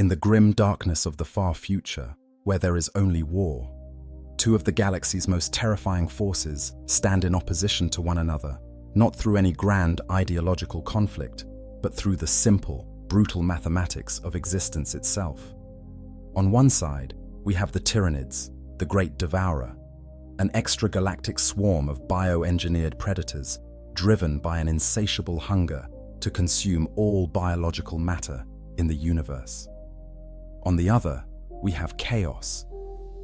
In the grim darkness of the far future, where there is only war, two of the galaxy's most terrifying forces stand in opposition to one another, not through any grand ideological conflict, but through the simple, brutal mathematics of existence itself. On one side, we have the Tyranids, the great Devourer, an extragalactic swarm of bioengineered predators driven by an insatiable hunger to consume all biological matter in the universe. On the other, we have Chaos,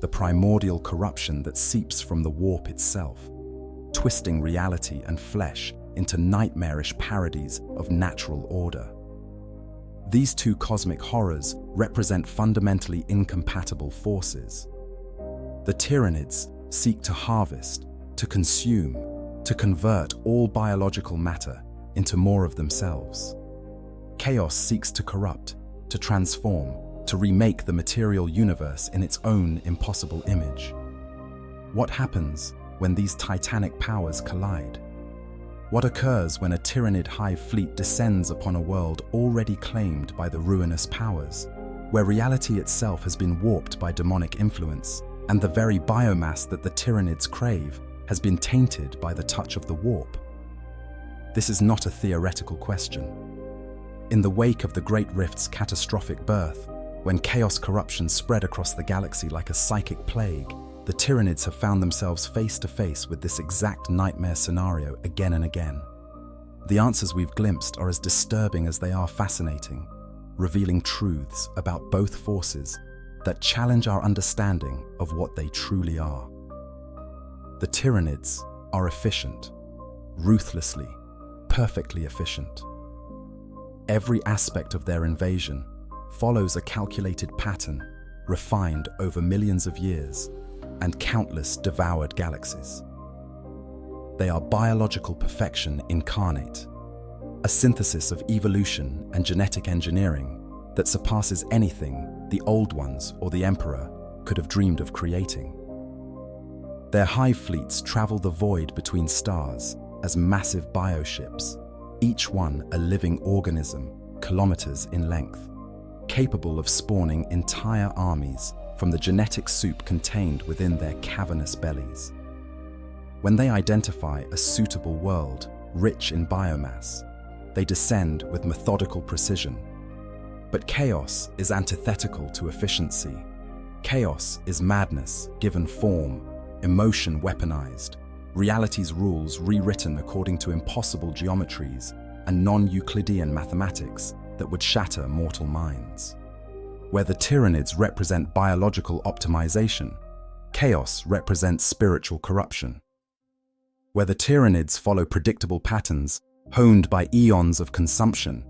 the primordial corruption that seeps from the warp itself, twisting reality and flesh into nightmarish parodies of natural order. These two cosmic horrors represent fundamentally incompatible forces. The Tyranids seek to harvest, to consume, to convert all biological matter into more of themselves. Chaos seeks to corrupt, to transform, to remake the material universe in its own impossible image. What happens when these titanic powers collide? What occurs when a Tyranid hive fleet descends upon a world already claimed by the ruinous powers, where reality itself has been warped by demonic influence, and the very biomass that the Tyranids crave has been tainted by the touch of the warp? This is not a theoretical question. In the wake of the Great Rift's catastrophic birth, when chaos corruption spread across the galaxy like a psychic plague, the Tyranids have found themselves face to face with this exact nightmare scenario again and again. The answers we've glimpsed are as disturbing as they are fascinating, revealing truths about both forces that challenge our understanding of what they truly are. The Tyranids are efficient, ruthlessly, perfectly efficient. Every aspect of their invasion follows a calculated pattern, refined over millions of years and countless devoured galaxies. They are biological perfection incarnate, a synthesis of evolution and genetic engineering that surpasses anything the Old Ones or the Emperor could have dreamed of creating. Their hive fleets travel the void between stars as massive bioships, each one a living organism kilometers in length, capable of spawning entire armies from the genetic soup contained within their cavernous bellies. When they identify a suitable world rich in biomass, they descend with methodical precision. But chaos is antithetical to efficiency. Chaos is madness given form, emotion weaponized, reality's rules rewritten according to impossible geometries and non-Euclidean mathematics that would shatter mortal minds. Where the Tyranids represent biological optimization, chaos represents spiritual corruption. Where the Tyranids follow predictable patterns honed by eons of consumption,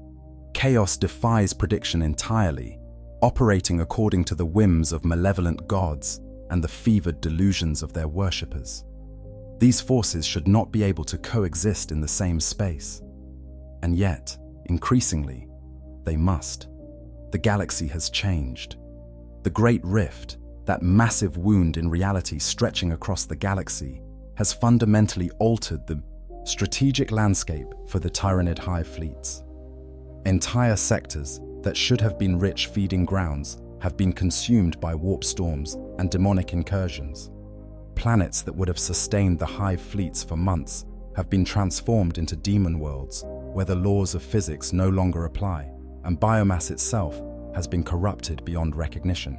chaos defies prediction entirely, operating according to the whims of malevolent gods and the fevered delusions of their worshippers. These forces should not be able to coexist in the same space. And yet, increasingly, they must. The galaxy has changed. The Great Rift, that massive wound in reality stretching across the galaxy, has fundamentally altered the strategic landscape for the Tyranid hive fleets. Entire sectors that should have been rich feeding grounds have been consumed by warp storms and demonic incursions. Planets that would have sustained the hive fleets for months have been transformed into demon worlds where the laws of physics no longer apply, and biomass itself has been corrupted beyond recognition.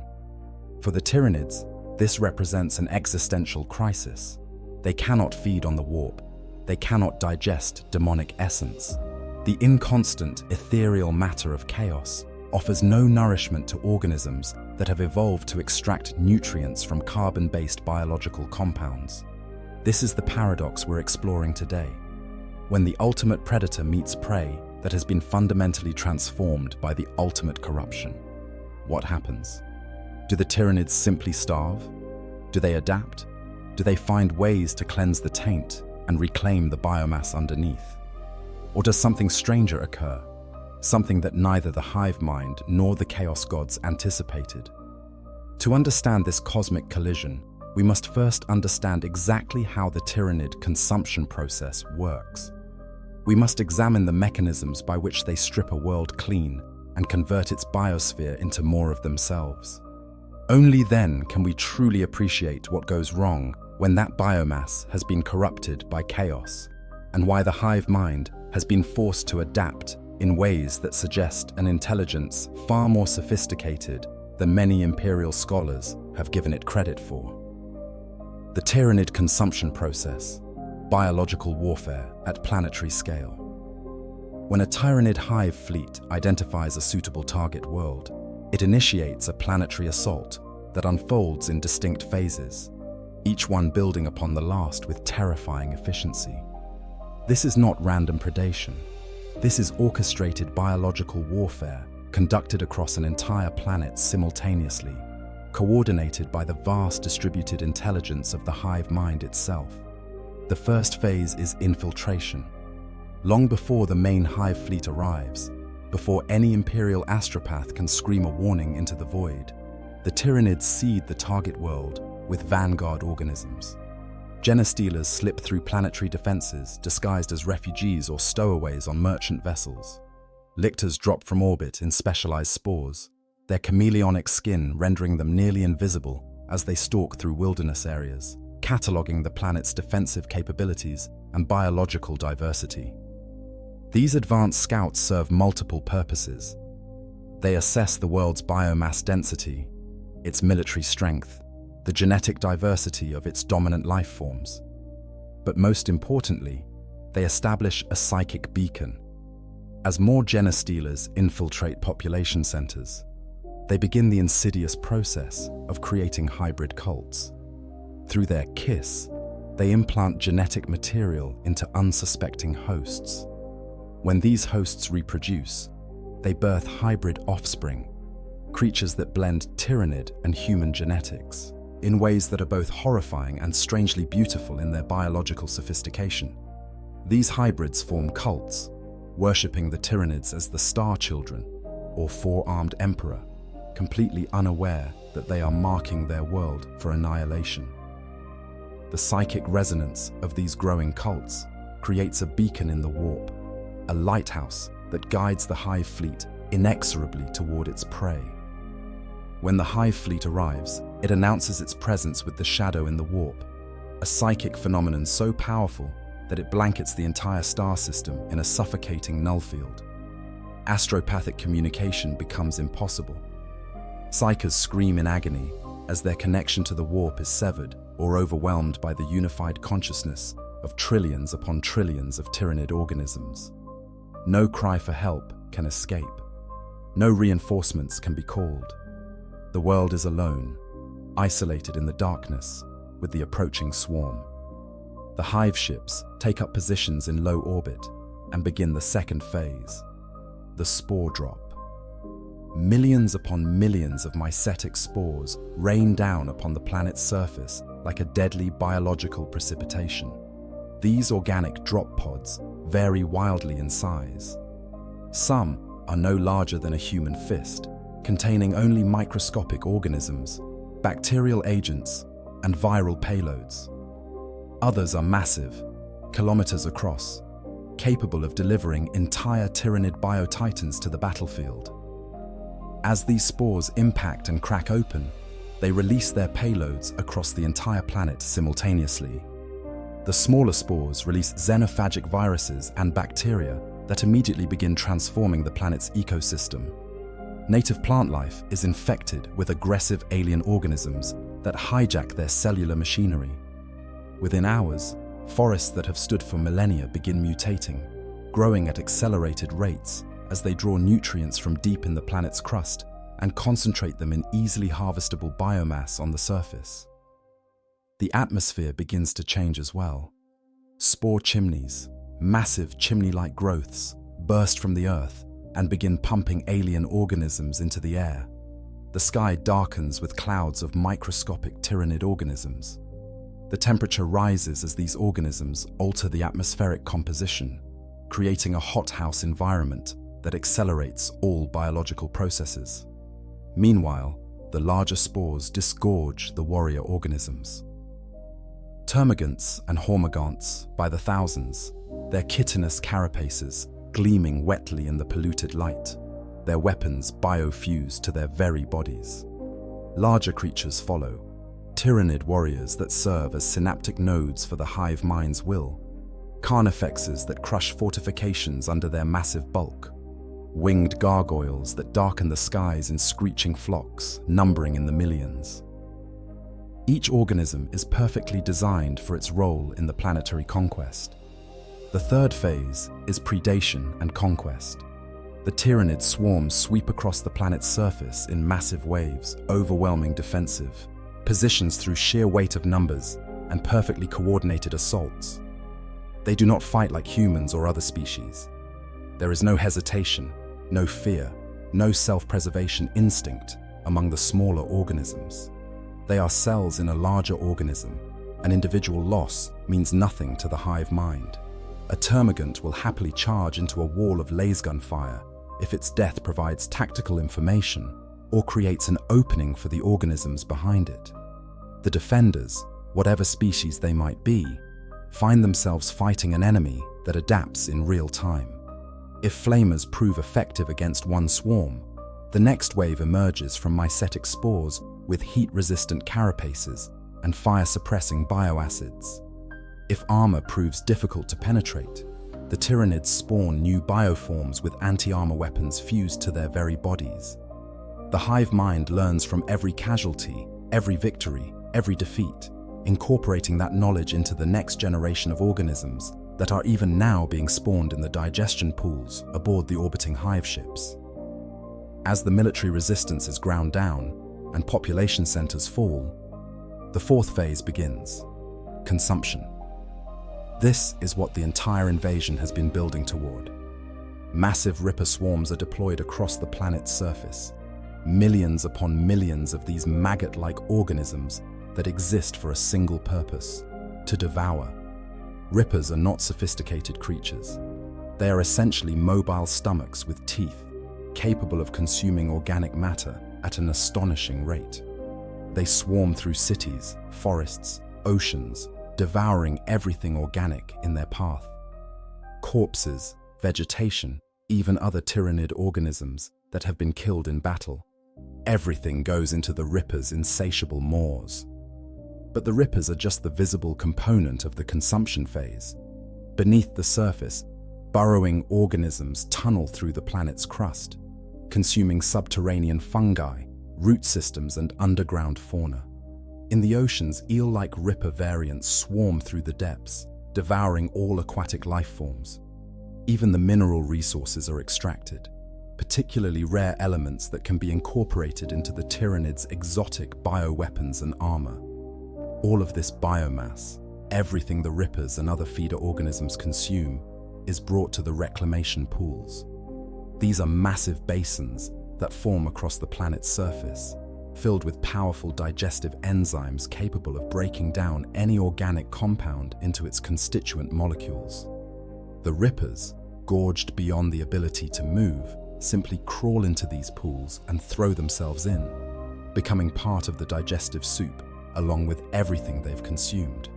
For the Tyranids, this represents an existential crisis. They cannot feed on the warp. They cannot digest demonic essence. The inconstant, ethereal matter of chaos offers no nourishment to organisms that have evolved to extract nutrients from carbon-based biological compounds. This is the paradox we're exploring today. When the ultimate predator meets prey that has been fundamentally transformed by the ultimate corruption, what happens? Do the Tyranids simply starve? Do they adapt? Do they find ways to cleanse the taint and reclaim the biomass underneath? Or does something stranger occur? Something that neither the hive mind nor the chaos gods anticipated? To understand this cosmic collision, we must first understand exactly how the Tyranid consumption process works. We must examine the mechanisms by which they strip a world clean, and convert its biosphere into more of themselves. Only then can we truly appreciate what goes wrong when that biomass has been corrupted by chaos, and why the hive mind has been forced to adapt in ways that suggest an intelligence far more sophisticated than many imperial scholars have given it credit for. The Tyranid consumption process, biological warfare at planetary scale. When a Tyranid hive fleet identifies a suitable target world, it initiates a planetary assault that unfolds in distinct phases, each one building upon the last with terrifying efficiency. This is not random predation. This is orchestrated biological warfare conducted across an entire planet simultaneously, coordinated by the vast distributed intelligence of the hive mind itself. The first phase is infiltration. Long before the main hive fleet arrives, before any Imperial astropath can scream a warning into the void, the Tyranids seed the target world with vanguard organisms. Genestealers slip through planetary defenses disguised as refugees or stowaways on merchant vessels. Lictors drop from orbit in specialized spores, their chameleonic skin rendering them nearly invisible as they stalk through wilderness areas, cataloging the planet's defensive capabilities and biological diversity. These advanced scouts serve multiple purposes. They assess the world's biomass density, its military strength, the genetic diversity of its dominant life forms. But most importantly, they establish a psychic beacon. As more genestealers infiltrate population centers, they begin the insidious process of creating hybrid cults. Through their kiss, they implant genetic material into unsuspecting hosts. When these hosts reproduce, they birth hybrid offspring, creatures that blend Tyranid and human genetics, in ways that are both horrifying and strangely beautiful in their biological sophistication. These hybrids form cults, worshipping the Tyranids as the Star Children, or four-armed Emperor, completely unaware that they are marking their world for annihilation. The psychic resonance of these growing cults creates a beacon in the warp, a lighthouse that guides the hive fleet inexorably toward its prey. When the hive fleet arrives, it announces its presence with the shadow in the warp, a psychic phenomenon so powerful that it blankets the entire star system in a suffocating null field. Astropathic communication becomes impossible. Psykers scream in agony as their connection to the warp is severed or overwhelmed by the unified consciousness of trillions upon trillions of Tyranid organisms. No cry for help can escape. No reinforcements can be called. The world is alone, isolated in the darkness with the approaching swarm. The hive ships take up positions in low orbit and begin the second phase, the spore drop. Millions upon millions of mycetic spores rain down upon the planet's surface like a deadly biological precipitation. These organic drop pods vary wildly in size. Some are no larger than a human fist, containing only microscopic organisms, bacterial agents, and viral payloads. Others are massive, kilometers across, capable of delivering entire Tyranid biotitans to the battlefield. As these spores impact and crack open, they release their payloads across the entire planet simultaneously. The smaller spores release xenophagic viruses and bacteria that immediately begin transforming the planet's ecosystem. Native plant life is infected with aggressive alien organisms that hijack their cellular machinery. Within hours, forests that have stood for millennia begin mutating, growing at accelerated rates as they draw nutrients from deep in the planet's crust and concentrate them in easily harvestable biomass on the surface. The atmosphere begins to change as well. Spore chimneys, massive chimney-like growths, burst from the earth and begin pumping alien organisms into the air. The sky darkens with clouds of microscopic Tyranid organisms. The temperature rises as these organisms alter the atmospheric composition, creating a hothouse environment that accelerates all biological processes. Meanwhile, the larger spores disgorge the warrior organisms. Termagants and hormigants by the thousands, their chitinous carapaces gleaming wetly in the polluted light. their weapons biofuse to their very bodies. Larger creatures follow, Tyranid warriors that serve as synaptic nodes for the hive mind's will, carnifexes that crush fortifications under their massive bulk, winged gargoyles that darken the skies in screeching flocks, numbering in the millions. Each organism is perfectly designed for its role in the planetary conquest. The third phase is predation and conquest. The Tyranid swarms sweep across the planet's surface in massive waves, overwhelming defensive positions through sheer weight of numbers and perfectly coordinated assaults. They do not fight like humans or other species. There is no hesitation, no fear, no self-preservation instinct among the smaller organisms. They are cells in a larger organism. An individual loss means nothing to the hive mind. A termagant will happily charge into a wall of lasgun fire if its death provides tactical information or creates an opening for the organisms behind it. The defenders, whatever species they might be, find themselves fighting an enemy that adapts in real time. If flamers prove effective against one swarm, the next wave emerges from mycetic spores with heat-resistant carapaces and fire-suppressing bioacids. If armor proves difficult to penetrate, the Tyranids spawn new bioforms with anti-armor weapons fused to their very bodies. The hive mind learns from every casualty, every victory, every defeat, incorporating that knowledge into the next generation of organisms that are even now being spawned in the digestion pools aboard the orbiting hive ships. As the military resistance is ground down and population centers fall, the fourth phase begins: consumption. This is what the entire invasion has been building toward. Massive Ripper swarms are deployed across the planet's surface. Millions upon millions of these maggot-like organisms that exist for a single purpose: to devour. Rippers are not sophisticated creatures. They are essentially mobile stomachs with teeth, capable of consuming organic matter at an astonishing rate. They swarm through cities, forests, oceans, devouring everything organic in their path. Corpses, vegetation, even other Tyranid organisms that have been killed in battle. Everything goes into the Rippers' insatiable maws. But the Rippers are just the visible component of the consumption phase. Beneath the surface, burrowing organisms tunnel through the planet's crust, consuming subterranean fungi, root systems, and underground fauna. In the oceans, eel-like Ripper variants swarm through the depths, devouring all aquatic life forms. Even the mineral resources are extracted, particularly rare elements that can be incorporated into the Tyranids' exotic bioweapons and armor. All of this biomass, everything the Rippers and other feeder organisms consume, is brought to the reclamation pools. These are massive basins that form across the planet's surface, filled with powerful digestive enzymes capable of breaking down any organic compound into its constituent molecules. The Rippers, gorged beyond the ability to move, simply crawl into these pools and throw themselves in, becoming part of the digestive soup along with everything they've consumed.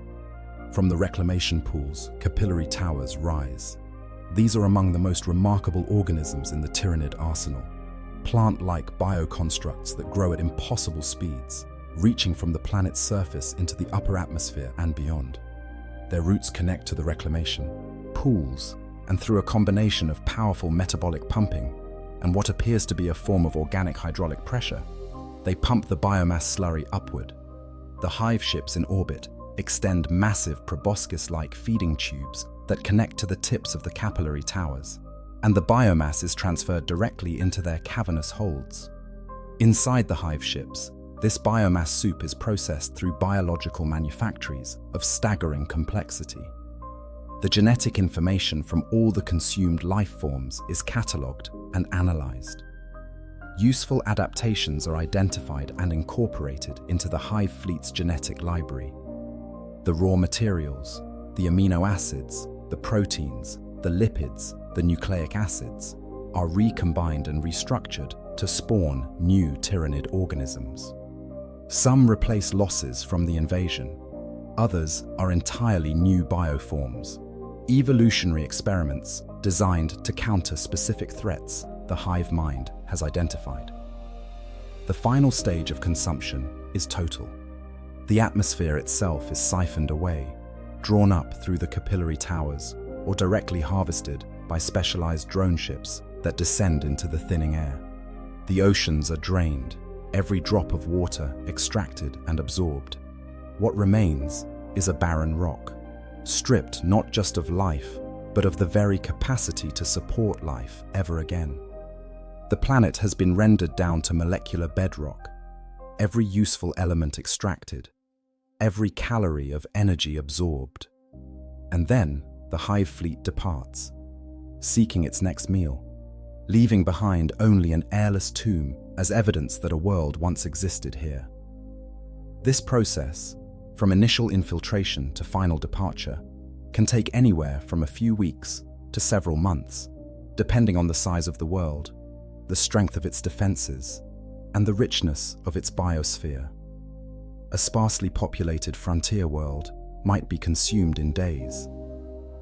From the reclamation pools, capillary towers rise. These are among the most remarkable organisms in the Tyranid arsenal. Plant-like bioconstructs that grow at impossible speeds, reaching from the planet's surface into the upper atmosphere and beyond. Their roots connect to the reclamation pools, and through a combination of powerful metabolic pumping and what appears to be a form of organic hydraulic pressure, they pump the biomass slurry upward. The hive ships in orbit extend massive proboscis-like feeding tubes that connect to the tips of the capillary towers, and the biomass is transferred directly into their cavernous holds. Inside the hive ships, this biomass soup is processed through biological manufactories of staggering complexity. The genetic information from all the consumed life forms is catalogued and analyzed. Useful adaptations are identified and incorporated into the hive fleet's genetic library. The raw materials, the amino acids, the proteins, the lipids, the nucleic acids, are recombined and restructured to spawn new Tyranid organisms. Some replace losses from the invasion. Others are entirely new bioforms. Evolutionary experiments designed to counter specific threats the hive mind has identified. The final stage of consumption is total. The atmosphere itself is siphoned away, drawn up through the capillary towers, or directly harvested by specialized drone ships that descend into the thinning air. The oceans are drained, every drop of water extracted and absorbed. What remains is a barren rock, stripped not just of life, but of the very capacity to support life ever again. The planet has been rendered down to molecular bedrock, every useful element extracted, every calorie of energy absorbed. And then the hive fleet departs, seeking its next meal, leaving behind only an airless tomb as evidence that a world once existed here. This process, from initial infiltration to final departure, can take anywhere from a few weeks to several months, depending on the size of the world, the strength of its defenses, and the richness of its biosphere. A sparsely populated frontier world might be consumed in days.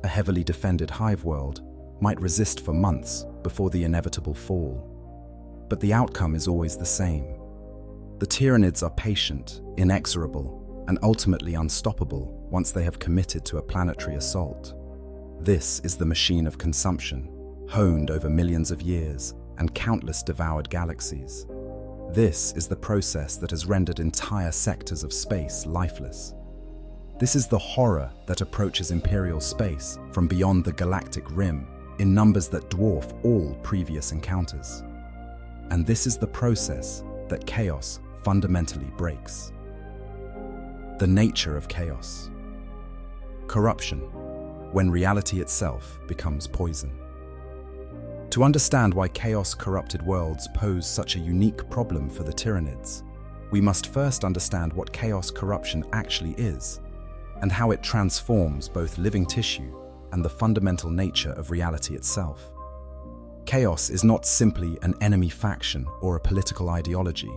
A heavily defended hive world might resist for months before the inevitable fall. But the outcome is always the same. The Tyranids are patient, inexorable, and ultimately unstoppable once they have committed to a planetary assault. This is the machine of consumption, honed over millions of years and countless devoured galaxies. This is the process that has rendered entire sectors of space lifeless. This is the horror that approaches Imperial space from beyond the galactic rim in numbers that dwarf all previous encounters. And this is the process that chaos fundamentally breaks. The nature of chaos. Corruption, when reality itself becomes poison. To understand why chaos-corrupted worlds pose such a unique problem for the Tyranids, we must first understand what chaos corruption actually is, and how it transforms both living tissue and the fundamental nature of reality itself. Chaos is not simply an enemy faction or a political ideology.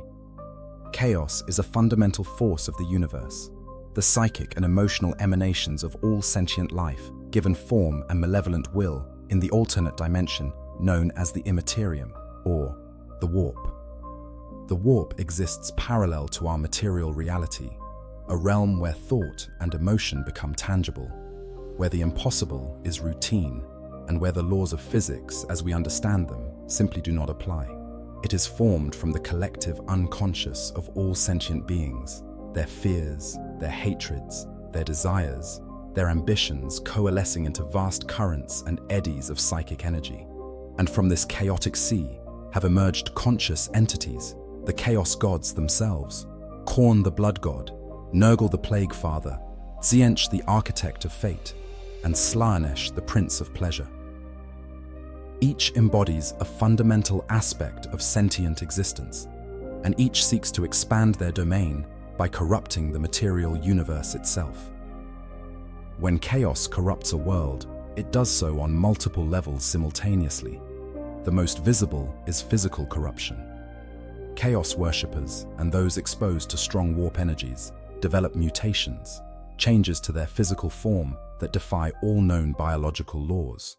Chaos is a fundamental force of the universe, the psychic and emotional emanations of all sentient life, given form and malevolent will in the alternate dimension known as the Imperium, or the warp. The warp exists parallel to our material reality, a realm where thought and emotion become tangible, where the impossible is routine, and where the laws of physics, as we understand them, simply do not apply. It is formed from the collective unconscious of all sentient beings, their fears, their hatreds, their desires, their ambitions coalescing into vast currents and eddies of psychic energy. And from this chaotic sea have emerged conscious entities, the chaos gods themselves, Khorne the blood god, Nurgle the plague father, Tzeentch the architect of fate, and Slaanesh the prince of pleasure. Each embodies a fundamental aspect of sentient existence, and each seeks to expand their domain by corrupting the material universe itself. When chaos corrupts a world, it does so on multiple levels simultaneously. The most visible is physical corruption. Chaos worshippers and those exposed to strong warp energies develop mutations, changes to their physical form that defy all known biological laws.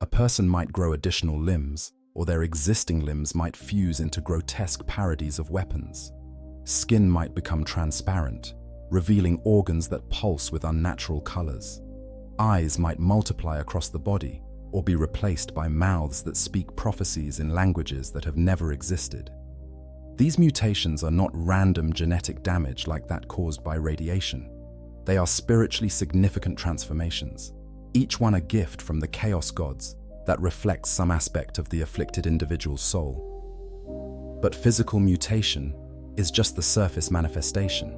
A person might grow additional limbs, or their existing limbs might fuse into grotesque parodies of weapons. Skin might become transparent, revealing organs that pulse with unnatural colors. Eyes might multiply across the body, or be replaced by mouths that speak prophecies in languages that have never existed. These mutations are not random genetic damage like that caused by radiation. They are spiritually significant transformations, each one a gift from the chaos gods that reflects some aspect of the afflicted individual's soul. But physical mutation is just the surface manifestation.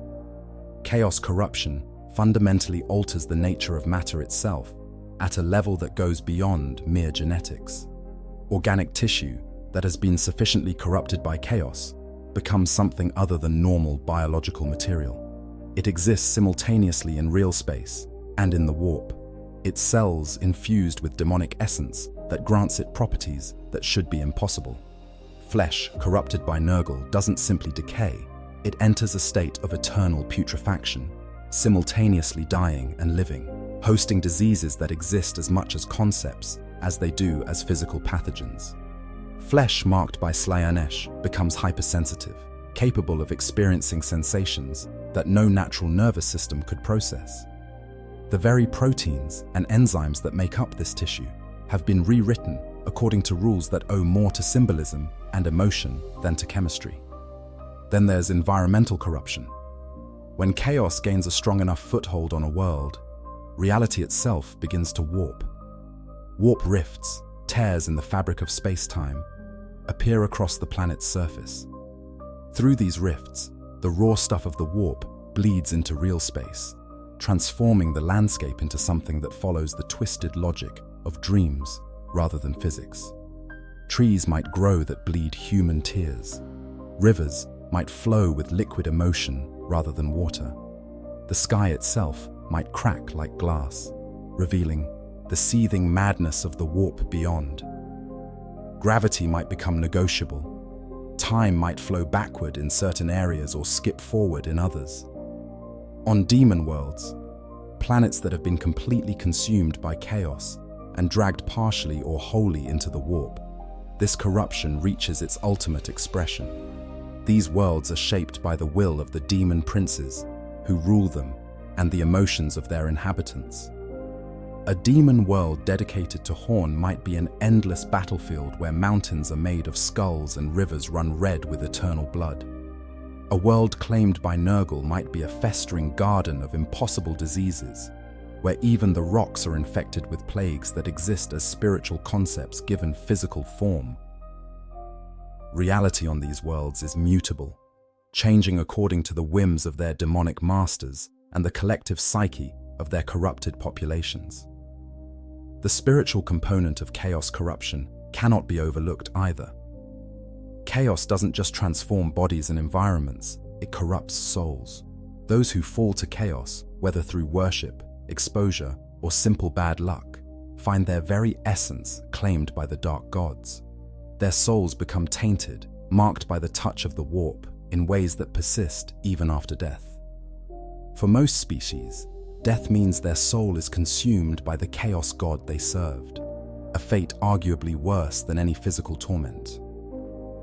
Chaos corruption fundamentally alters the nature of matter itself at a level that goes beyond mere genetics. Organic tissue that has been sufficiently corrupted by chaos becomes something other than normal biological material. It exists simultaneously in real space and in the warp, its cells infused with demonic essence that grants it properties that should be impossible. Flesh corrupted by Nurgle doesn't simply decay, it enters a state of eternal putrefaction, simultaneously dying and living, hosting diseases that exist as much as concepts as they do as physical pathogens. Flesh marked by Slayanesh becomes hypersensitive, capable of experiencing sensations that no natural nervous system could process. The very proteins and enzymes that make up this tissue have been rewritten according to rules that owe more to symbolism and emotion than to chemistry. Then there's environmental corruption. When chaos gains a strong enough foothold on a world, reality itself begins to warp. Warp rifts, tears in the fabric of space-time, appear across the planet's surface. Through these rifts, the raw stuff of the warp bleeds into real space, transforming the landscape into something that follows the twisted logic of dreams rather than physics. Trees might grow that bleed human tears. Rivers might flow with liquid emotion rather than water. The sky itself might crack like glass, revealing the seething madness of the warp beyond. Gravity might become negotiable. Time might flow backward in certain areas or skip forward in others. On demon worlds, planets that have been completely consumed by chaos and dragged partially or wholly into the warp, this corruption reaches its ultimate expression. These worlds are shaped by the will of the demon princes who rule them and the emotions of their inhabitants. A demon world dedicated to Horn might be an endless battlefield where mountains are made of skulls and rivers run red with eternal blood. A world claimed by Nurgle might be a festering garden of impossible diseases, where even the rocks are infected with plagues that exist as spiritual concepts given physical form. Reality on these worlds is mutable, changing according to the whims of their demonic masters and the collective psyche of their corrupted populations. The spiritual component of chaos corruption cannot be overlooked either. Chaos doesn't just transform bodies and environments, it corrupts souls. Those who fall to chaos, whether through worship, exposure, or simple bad luck, find their very essence claimed by the dark gods. Their souls become tainted, marked by the touch of the warp in ways that persist even after death. For most species, death means their soul is consumed by the chaos god they served, a fate arguably worse than any physical torment.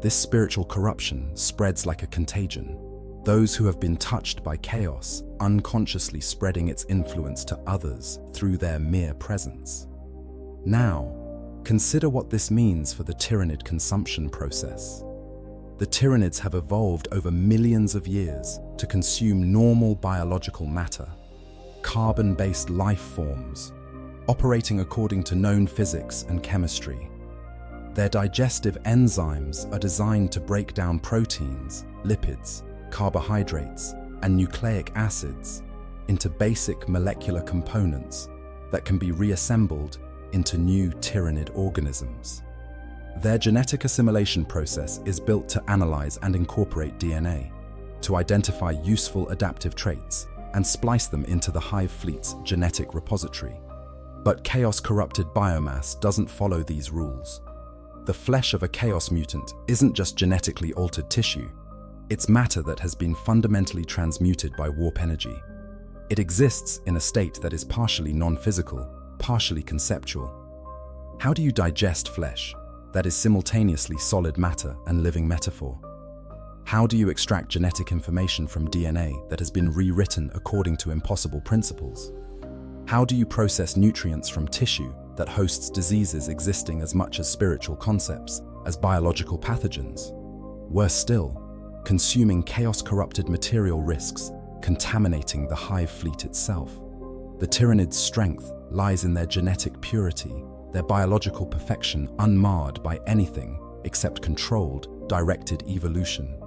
This spiritual corruption spreads like a contagion, those who have been touched by chaos unconsciously spreading its influence to others through their mere presence. Now, consider what this means for the Tyranid consumption process. The Tyranids have evolved over millions of years to consume normal biological matter, carbon-based life forms, operating according to known physics and chemistry. Their digestive enzymes are designed to break down proteins, lipids, carbohydrates, and nucleic acids into basic molecular components that can be reassembled into new Tyranid organisms. Their genetic assimilation process is built to analyze and incorporate DNA, to identify useful adaptive traits and splice them into the hive fleet's genetic repository. But chaos-corrupted biomass doesn't follow these rules. The flesh of a chaos mutant isn't just genetically altered tissue, it's matter that has been fundamentally transmuted by warp energy. It exists in a state that is partially non-physical, partially conceptual. How do you digest flesh that is simultaneously solid matter and living metaphor? How do you extract genetic information from DNA that has been rewritten according to impossible principles? How do you process nutrients from tissue that hosts diseases existing as much as spiritual concepts, as biological pathogens? Worse still, consuming chaos-corrupted material risks contaminating the hive fleet itself. The Tyranids' strength lies in their genetic purity, their biological perfection unmarred by anything except controlled, directed evolution.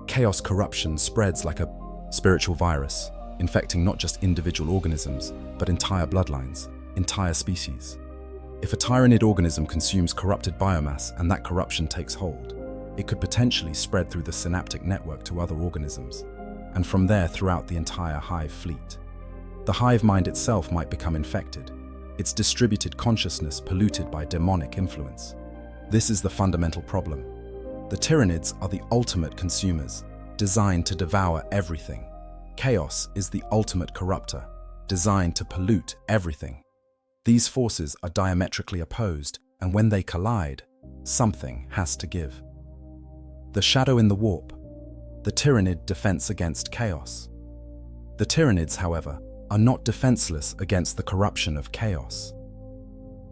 Chaos corruption spreads like a spiritual virus, infecting not just individual organisms, but entire bloodlines, entire species. If a Tyranid organism consumes corrupted biomass and that corruption takes hold, it could potentially spread through the synaptic network to other organisms, and from there throughout the entire hive fleet. The hive mind itself might become infected, its distributed consciousness polluted by demonic influence. This is the fundamental problem. The Tyranids are the ultimate consumers, designed to devour everything. Chaos is the ultimate corrupter, designed to pollute everything. These forces are diametrically opposed, and when they collide, something has to give. The shadow in the warp, the Tyranid defense against chaos. The Tyranids, however, are not defenseless against the corruption of chaos.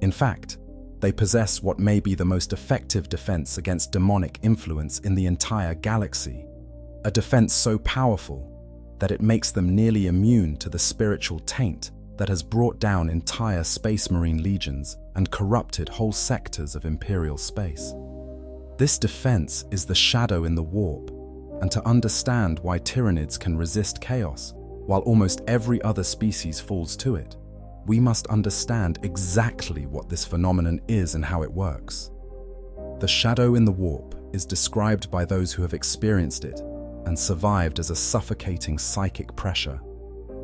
In fact, they possess what may be the most effective defense against demonic influence in the entire galaxy, a defense so powerful that it makes them nearly immune to the spiritual taint that has brought down entire Space Marine legions and corrupted whole sectors of Imperial space. This defense is the shadow in the warp, and to understand why Tyranids can resist chaos while almost every other species falls to it, we must understand exactly what this phenomenon is and how it works. The shadow in the warp is described by those who have experienced it and survived as a suffocating psychic pressure,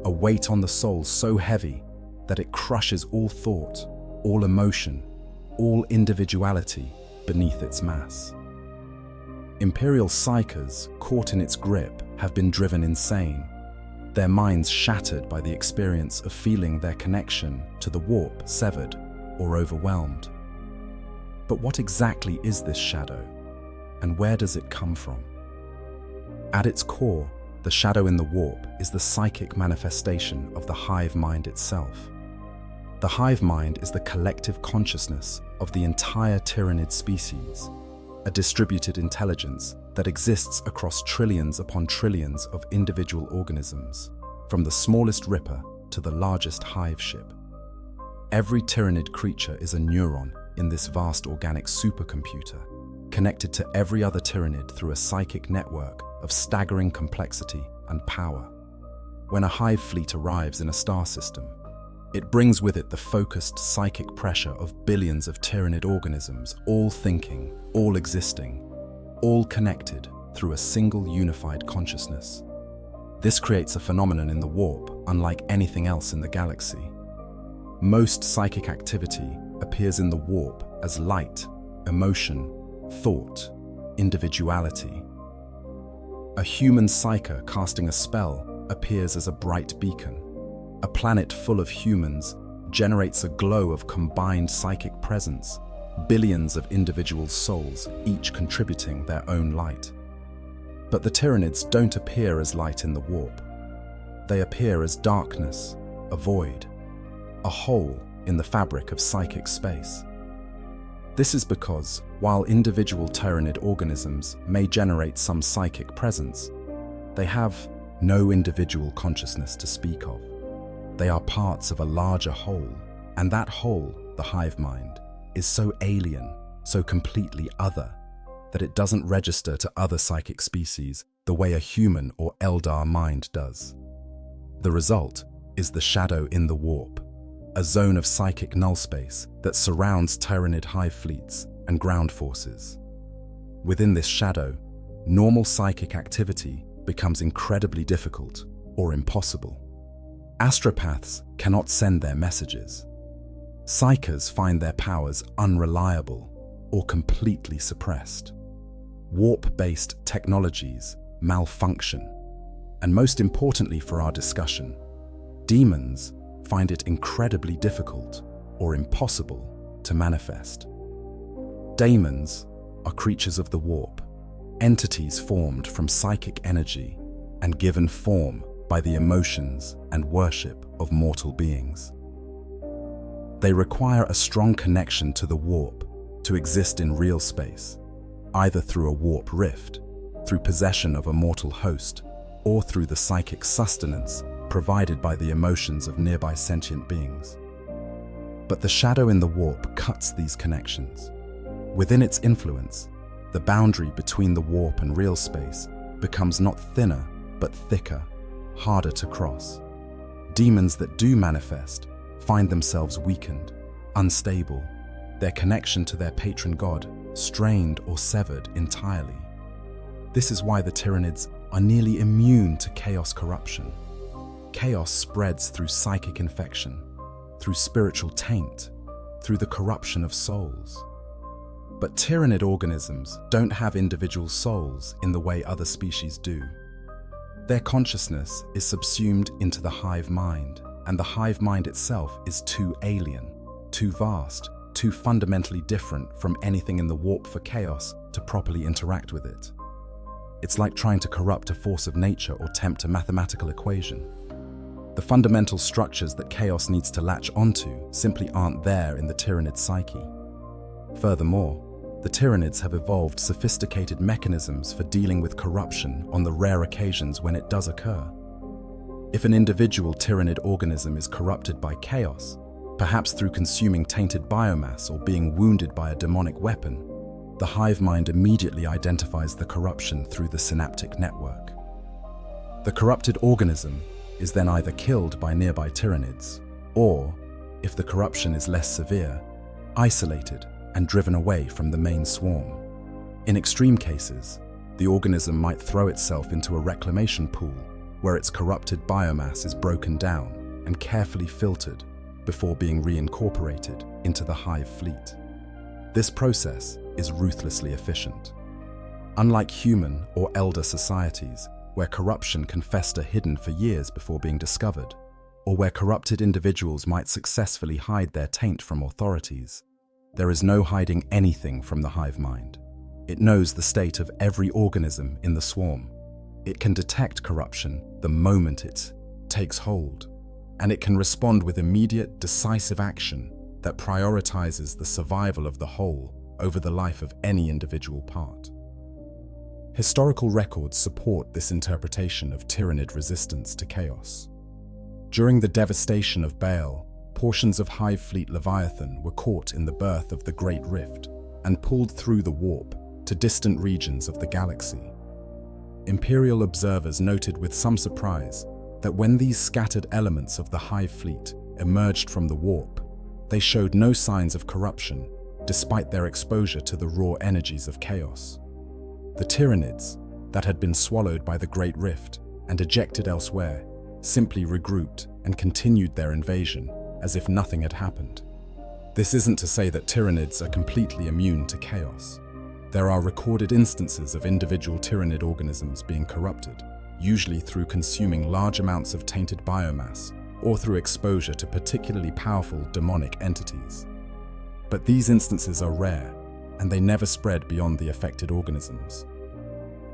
a weight on the soul so heavy that it crushes all thought, all emotion, all individuality beneath its mass. Imperial psychers caught in its grip have been driven insane, their minds shattered by the experience of feeling their connection to the warp severed or overwhelmed. But what exactly is this shadow, and where does it come from? At its core, the shadow in the warp is the psychic manifestation of the hive mind itself. The hive mind is the collective consciousness of the entire Tyranid species, a distributed intelligence that exists across trillions upon trillions of individual organisms, from the smallest ripper to the largest hive ship. Every Tyranid creature is a neuron in this vast organic supercomputer, connected to every other Tyranid through a psychic network of staggering complexity and power. When a hive fleet arrives in a star system, it brings with it the focused psychic pressure of billions of Tyranid organisms, all thinking, all existing, all connected through a single unified consciousness. This creates a phenomenon in the warp unlike anything else in the galaxy. Most psychic activity appears in the warp as light, emotion, thought, individuality. A human psyker casting a spell appears as a bright beacon. A planet full of humans generates a glow of combined psychic presence, billions of individual souls, each contributing their own light. But the Tyranids don't appear as light in the warp. They appear as darkness, a void, a hole in the fabric of psychic space. This is because, while individual Tyranid organisms may generate some psychic presence, they have no individual consciousness to speak of. They are parts of a larger whole, and that whole, the hive mind, is so alien, so completely other, that it doesn't register to other psychic species the way a human or Eldar mind does. The result is the shadow in the warp, a zone of psychic nullspace that surrounds Tyranid hive fleets and ground forces. Within this shadow, normal psychic activity becomes incredibly difficult or impossible. Astropaths cannot send their messages. Psychers find their powers unreliable or completely suppressed. Warp-based technologies malfunction. And most importantly for our discussion, demons find it incredibly difficult or impossible to manifest. Daemons are creatures of the warp, entities formed from psychic energy and given form by the emotions and worship of mortal beings. They require a strong connection to the warp to exist in real space, either through a warp rift, through possession of a mortal host, or through the psychic sustenance provided by the emotions of nearby sentient beings. But the shadow in the warp cuts these connections. Within its influence, the boundary between the warp and real space becomes not thinner, but thicker, harder to cross. Demons that do manifest find themselves weakened, unstable, their connection to their patron god strained or severed entirely. This is why the Tyranids are nearly immune to chaos corruption. Chaos spreads through psychic infection, through spiritual taint, through the corruption of souls. But Tyranid organisms don't have individual souls in the way other species do. Their consciousness is subsumed into the hive mind, and the hive mind itself is too alien, too vast, too fundamentally different from anything in the warp for chaos to properly interact with it. It's like trying to corrupt a force of nature or tempt a mathematical equation. The fundamental structures that chaos needs to latch onto simply aren't there in the Tyranid psyche. Furthermore, the Tyranids have evolved sophisticated mechanisms for dealing with corruption on the rare occasions when it does occur. If an individual Tyranid organism is corrupted by chaos, perhaps through consuming tainted biomass or being wounded by a demonic weapon, the hive mind immediately identifies the corruption through the synaptic network. The corrupted organism is then either killed by nearby Tyranids, or, if the corruption is less severe, isolated and driven away from the main swarm. In extreme cases, the organism might throw itself into a reclamation pool where its corrupted biomass is broken down and carefully filtered before being reincorporated into the hive fleet. This process is ruthlessly efficient. Unlike human or elder societies, where corruption can fester hidden for years before being discovered, or where corrupted individuals might successfully hide their taint from authorities, there is no hiding anything from the hive mind. It knows the state of every organism in the swarm. It can detect corruption the moment it takes hold, and it can respond with immediate, decisive action that prioritizes the survival of the whole over the life of any individual part. Historical records support this interpretation of Tyranid resistance to chaos. During the devastation of Baal, portions of Hive Fleet Leviathan were caught in the birth of the Great Rift and pulled through the warp to distant regions of the galaxy. Imperial observers noted with some surprise that when these scattered elements of the Hive Fleet emerged from the warp, they showed no signs of corruption despite their exposure to the raw energies of chaos. The Tyranids, that had been swallowed by the Great Rift and ejected elsewhere, simply regrouped and continued their invasion as if nothing had happened. This isn't to say that Tyranids are completely immune to chaos. There are recorded instances of individual Tyranid organisms being corrupted, usually through consuming large amounts of tainted biomass or through exposure to particularly powerful demonic entities. But these instances are rare, and they never spread beyond the affected organisms.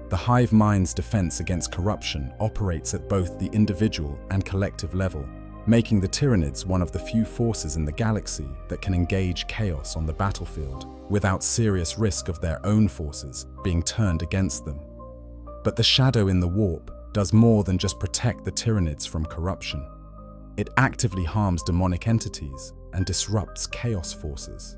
The hive mind's defense against corruption operates at both the individual and collective level, making the Tyranids one of the few forces in the galaxy that can engage chaos on the battlefield without serious risk of their own forces being turned against them. But the shadow in the warp does more than just protect the Tyranids from corruption. It actively harms demonic entities and disrupts chaos forces.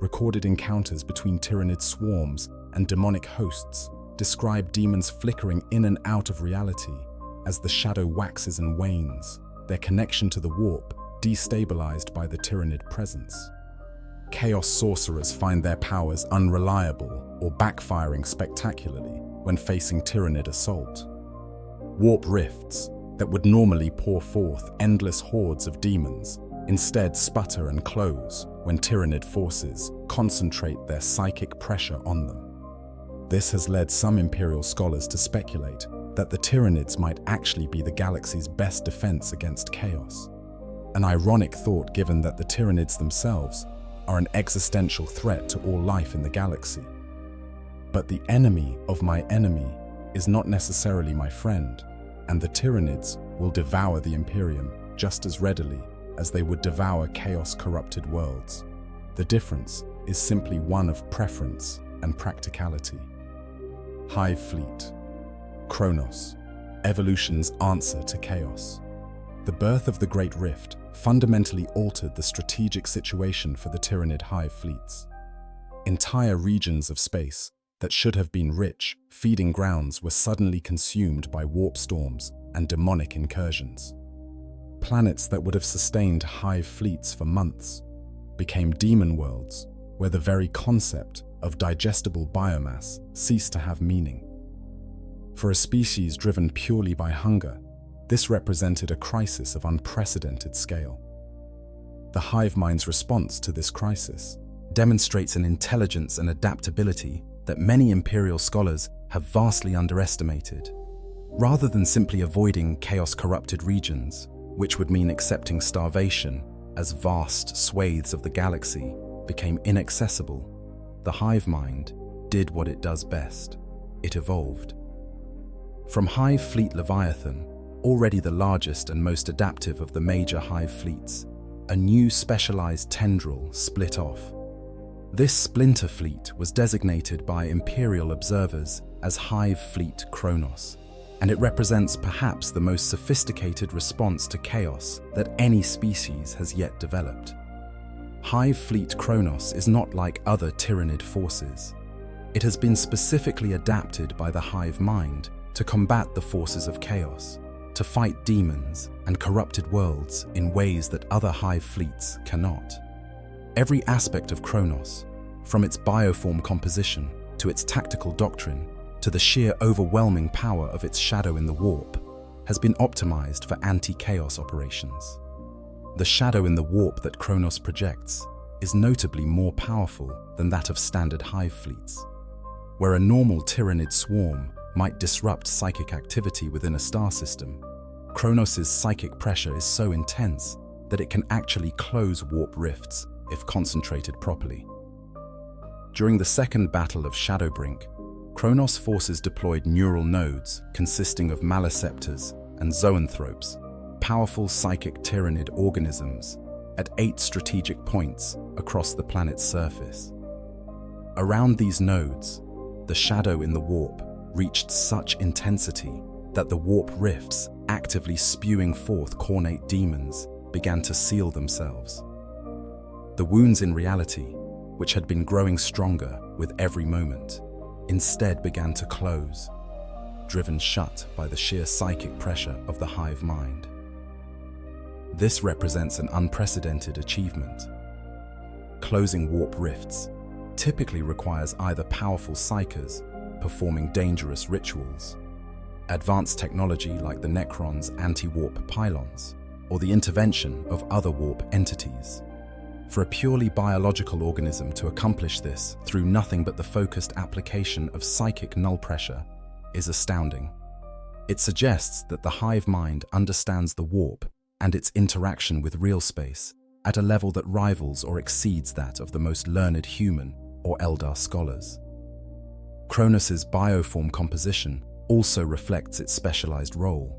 Recorded encounters between Tyranid swarms and demonic hosts describe demons flickering in and out of reality as the shadow waxes and wanes, their connection to the warp destabilized by the Tyranid presence. Chaos sorcerers find their powers unreliable or backfiring spectacularly when facing Tyranid assault. Warp rifts that would normally pour forth endless hordes of demons instead sputter and close when Tyranid forces concentrate their psychic pressure on them. This has led some Imperial scholars to speculate that the Tyranids might actually be the galaxy's best defense against chaos. An ironic thought given that the Tyranids themselves are an existential threat to all life in the galaxy. But the enemy of my enemy is not necessarily my friend, and the Tyranids will devour the Imperium just as readily as they would devour chaos-corrupted worlds. The difference is simply one of preference and practicality. Hive Fleet. Kronos, evolution's answer to chaos. The birth of the Great Rift fundamentally altered the strategic situation for the Tyranid hive fleets. Entire regions of space that should have been rich, feeding grounds were suddenly consumed by warp storms and demonic incursions. Planets that would have sustained hive fleets for months became demon worlds where the very concept of digestible biomass ceased to have meaning. For a species driven purely by hunger, this represented a crisis of unprecedented scale. The hive mind's response to this crisis demonstrates an intelligence and adaptability that many Imperial scholars have vastly underestimated. Rather than simply avoiding chaos-corrupted regions, which would mean accepting starvation as vast swathes of the galaxy became inaccessible, the hive mind did what it does best. It evolved. From Hive Fleet Leviathan, already the largest and most adaptive of the major hive fleets, a new specialized tendril split off. This splinter fleet was designated by Imperial observers as Hive Fleet Kronos, and it represents perhaps the most sophisticated response to chaos that any species has yet developed. Hive Fleet Kronos is not like other Tyranid forces. It has been specifically adapted by the hive mind to combat the forces of chaos, to fight demons and corrupted worlds in ways that other hive fleets cannot. Every aspect of Kronos, from its bioform composition to its tactical doctrine to the sheer overwhelming power of its shadow in the warp, has been optimized for anti-chaos operations. The shadow in the warp that Kronos projects is notably more powerful than that of standard hive fleets. Where a normal Tyranid swarm might disrupt psychic activity within a star system, Kronos' psychic pressure is so intense that it can actually close warp rifts if concentrated properly. During the second battle of Shadowbrink, Kronos forces deployed neural nodes consisting of maleceptors and zoanthropes, powerful psychic Tyranid organisms, at 8 strategic points across the planet's surface. Around these nodes, the shadow in the warp reached such intensity that the warp rifts, actively spewing forth cornate demons, began to seal themselves. The wounds in reality, which had been growing stronger with every moment, instead began to close, driven shut by the sheer psychic pressure of the hive mind. This represents an unprecedented achievement. Closing warp rifts typically requires either powerful psykers performing dangerous rituals, advanced technology like the Necron's anti-warp pylons, or the intervention of other warp entities. For a purely biological organism to accomplish this through nothing but the focused application of psychic null pressure is astounding. It suggests that the hive mind understands the warp and its interaction with real space at a level that rivals or exceeds that of the most learned human or Eldar scholars. Kronos' bioform composition also reflects its specialized role.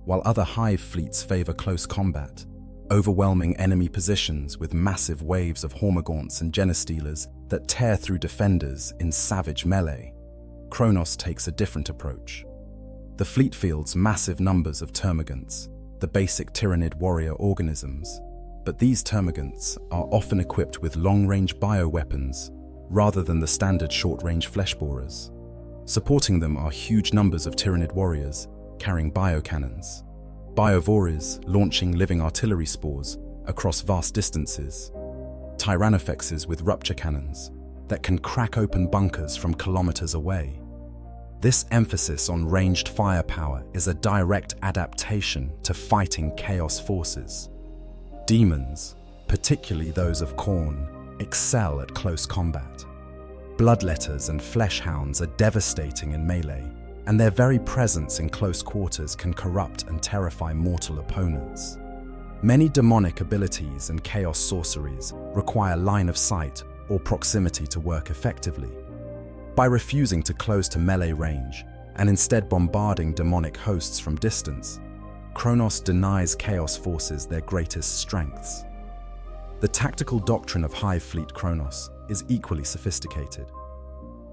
While other hive fleets favor close combat, overwhelming enemy positions with massive waves of hormagaunts and genestealers that tear through defenders in savage melee, Kronos takes a different approach. The fleet fields massive numbers of termagants, the basic Tyranid warrior organisms, but these termagants are often equipped with long-range bioweapons rather than the standard short-range flesh borers. Supporting them are huge numbers of Tyranid warriors carrying biocannons, Biovoris launching living artillery spores across vast distances, Tyrannofexes with rupture cannons that can crack open bunkers from kilometers away. This emphasis on ranged firepower is a direct adaptation to fighting chaos forces. Demons, particularly those of Khorne, excel at close combat. Bloodletters and fleshhounds are devastating in melee, and their very presence in close quarters can corrupt and terrify mortal opponents. Many demonic abilities and chaos sorceries require line of sight or proximity to work effectively. By refusing to close to melee range and instead bombarding demonic hosts from distance, Kronos denies chaos forces their greatest strengths. The tactical doctrine of Hive Fleet Kronos is equally sophisticated.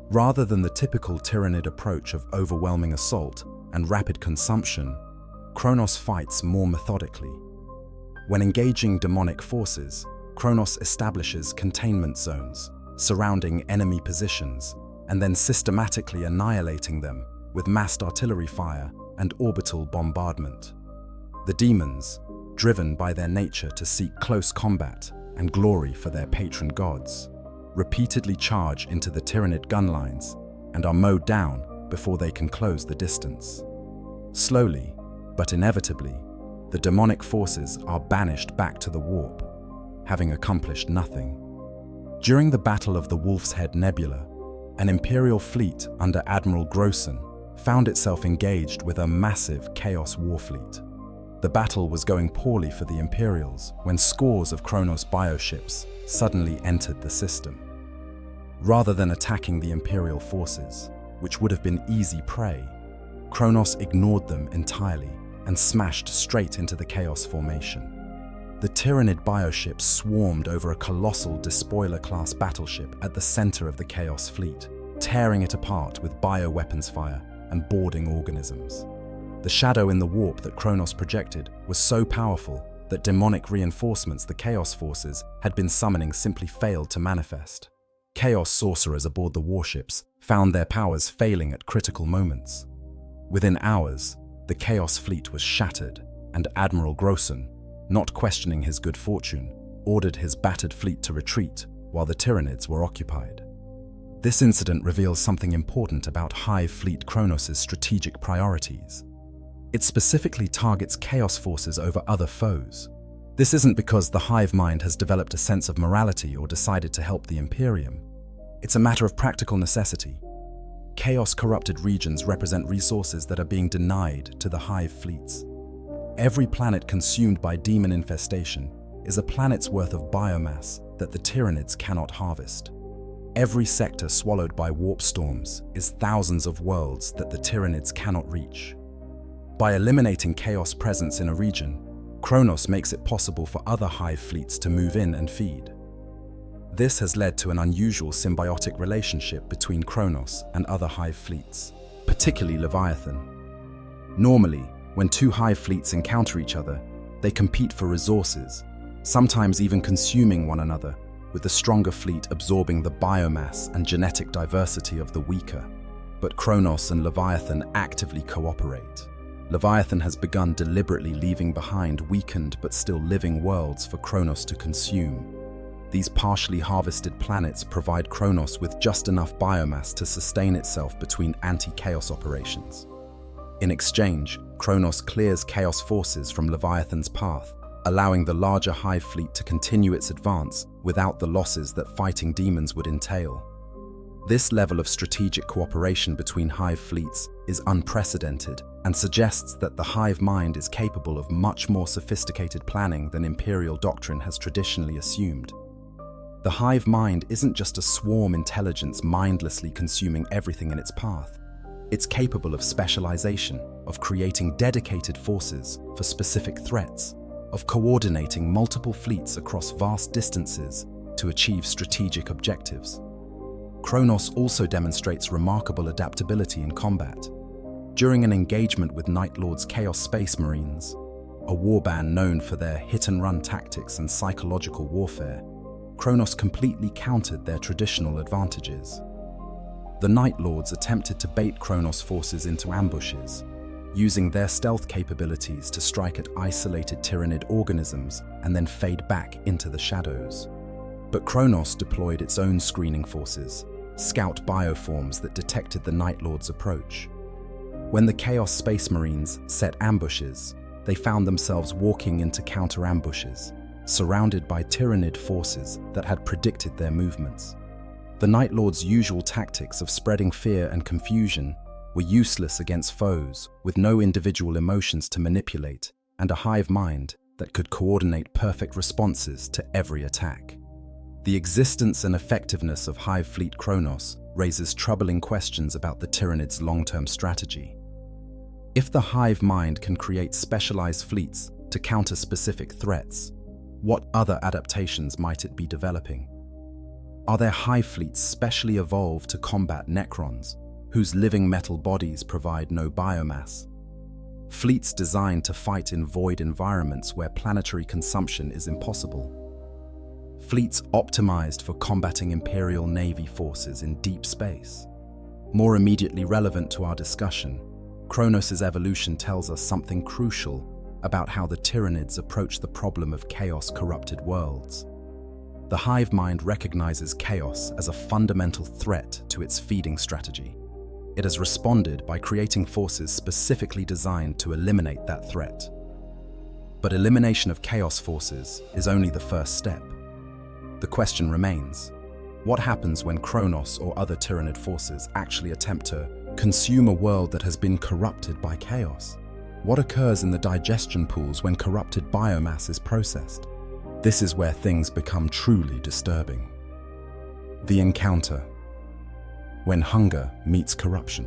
Rather than the typical Tyranid approach of overwhelming assault and rapid consumption, Kronos fights more methodically. When engaging demonic forces, Kronos establishes containment zones surrounding enemy positions and then systematically annihilating them with massed artillery fire and orbital bombardment. The demons, driven by their nature to seek close combat and glory for their patron gods, repeatedly charge into the Tyranid gun lines and are mowed down before they can close the distance. Slowly, but inevitably, the demonic forces are banished back to the warp, having accomplished nothing. During the Battle of the Wolf's Head Nebula, an Imperial fleet under Admiral Grosson found itself engaged with a massive Chaos Warfleet. The battle was going poorly for the Imperials when scores of Kronos bioships suddenly entered the system. Rather than attacking the Imperial forces, which would have been easy prey, Kronos ignored them entirely and smashed straight into the Chaos formation. The Tyranid bioships swarmed over a colossal despoiler-class battleship at the center of the Chaos fleet, tearing it apart with bioweapons fire and boarding organisms. The shadow in the warp that Kronos projected was so powerful that demonic reinforcements the Chaos forces had been summoning simply failed to manifest. Chaos sorcerers aboard the warships found their powers failing at critical moments. Within hours, the Chaos fleet was shattered, and Admiral Grosson, not questioning his good fortune, ordered his battered fleet to retreat while the Tyranids were occupied. This incident reveals something important about Hive Fleet Kronos' strategic priorities. It specifically targets Chaos forces over other foes. This isn't because the hive mind has developed a sense of morality or decided to help the Imperium. It's a matter of practical necessity. Chaos-corrupted regions represent resources that are being denied to the hive fleets. Every planet consumed by demon infestation is a planet's worth of biomass that the Tyranids cannot harvest. Every sector swallowed by warp storms is thousands of worlds that the Tyranids cannot reach. By eliminating Chaos presence in a region, Kronos makes it possible for other hive fleets to move in and feed. This has led to an unusual symbiotic relationship between Kronos and other hive fleets, particularly Leviathan. Normally, when two hive fleets encounter each other, they compete for resources, sometimes even consuming one another, with the stronger fleet absorbing the biomass and genetic diversity of the weaker. But Kronos and Leviathan actively cooperate. Leviathan has begun deliberately leaving behind weakened but still living worlds for Kronos to consume. These partially harvested planets provide Kronos with just enough biomass to sustain itself between anti-Chaos operations. In exchange, Kronos clears Chaos forces from Leviathan's path, allowing the larger hive fleet to continue its advance without the losses that fighting demons would entail. This level of strategic cooperation between hive fleets is unprecedented and suggests that the hive mind is capable of much more sophisticated planning than Imperial doctrine has traditionally assumed. The hive mind isn't just a swarm intelligence mindlessly consuming everything in its path. It's capable of specialization, of creating dedicated forces for specific threats, of coordinating multiple fleets across vast distances to achieve strategic objectives. Kronos also demonstrates remarkable adaptability in combat. During an engagement with Night Lord's Chaos Space Marines, a warband known for their hit-and-run tactics and psychological warfare, Kronos completely countered their traditional advantages. The Night Lords attempted to bait Kronos forces into ambushes, using their stealth capabilities to strike at isolated Tyranid organisms and then fade back into the shadows. But Kronos deployed its own screening forces, scout bioforms that detected the Night Lord's approach. When the Chaos Space Marines set ambushes, they found themselves walking into counter-ambushes, surrounded by Tyranid forces that had predicted their movements. The Night Lord's usual tactics of spreading fear and confusion were useless against foes with no individual emotions to manipulate and a hive mind that could coordinate perfect responses to every attack. The existence and effectiveness of Hive Fleet Kronos raises troubling questions about the Tyranids' long-term strategy. If the hive mind can create specialized fleets to counter specific threats, what other adaptations might it be developing? Are there hive fleets specially evolved to combat Necrons, whose living metal bodies provide no biomass? Fleets designed to fight in void environments where planetary consumption is impossible? Fleets optimized for combating Imperial Navy forces in deep space? More immediately relevant to our discussion, Kronos' evolution tells us something crucial about how the Tyranids approach the problem of chaos-corrupted worlds. The hive mind recognizes chaos as a fundamental threat to its feeding strategy. It has responded by creating forces specifically designed to eliminate that threat. But elimination of chaos forces is only the first step. The question remains, what happens when Kronos or other Tyranid forces actually attempt to consume a world that has been corrupted by chaos? What occurs in the digestion pools when corrupted biomass is processed? This is where things become truly disturbing. The encounter. When hunger meets corruption.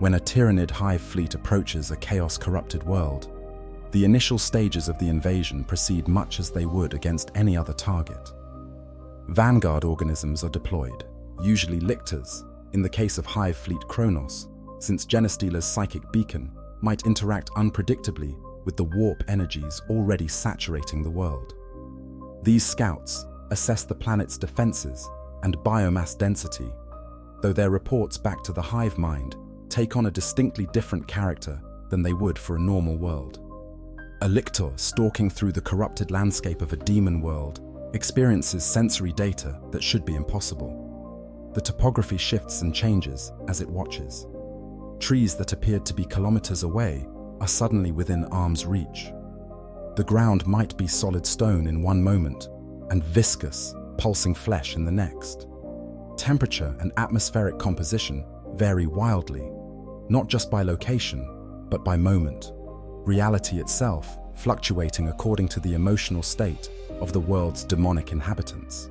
When a Tyranid hive fleet approaches a chaos-corrupted world, the initial stages of the invasion proceed much as they would against any other target. Vanguard organisms are deployed, usually lictors, in the case of hive fleet Kronos, since Genestealer's psychic beacon might interact unpredictably with the warp energies already saturating the world. These scouts assess the planet's defenses and biomass density, though their reports back to the hive mind take on a distinctly different character than they would for a normal world. A lictor stalking through the corrupted landscape of a demon world experiences sensory data that should be impossible. The topography shifts and changes as it watches. Trees that appeared to be kilometers away are suddenly within arm's reach. The ground might be solid stone in one moment and viscous, pulsing flesh in the next. Temperature and atmospheric composition vary wildly, not just by location, but by moment. Reality itself fluctuating according to the emotional state of the world's demonic inhabitants.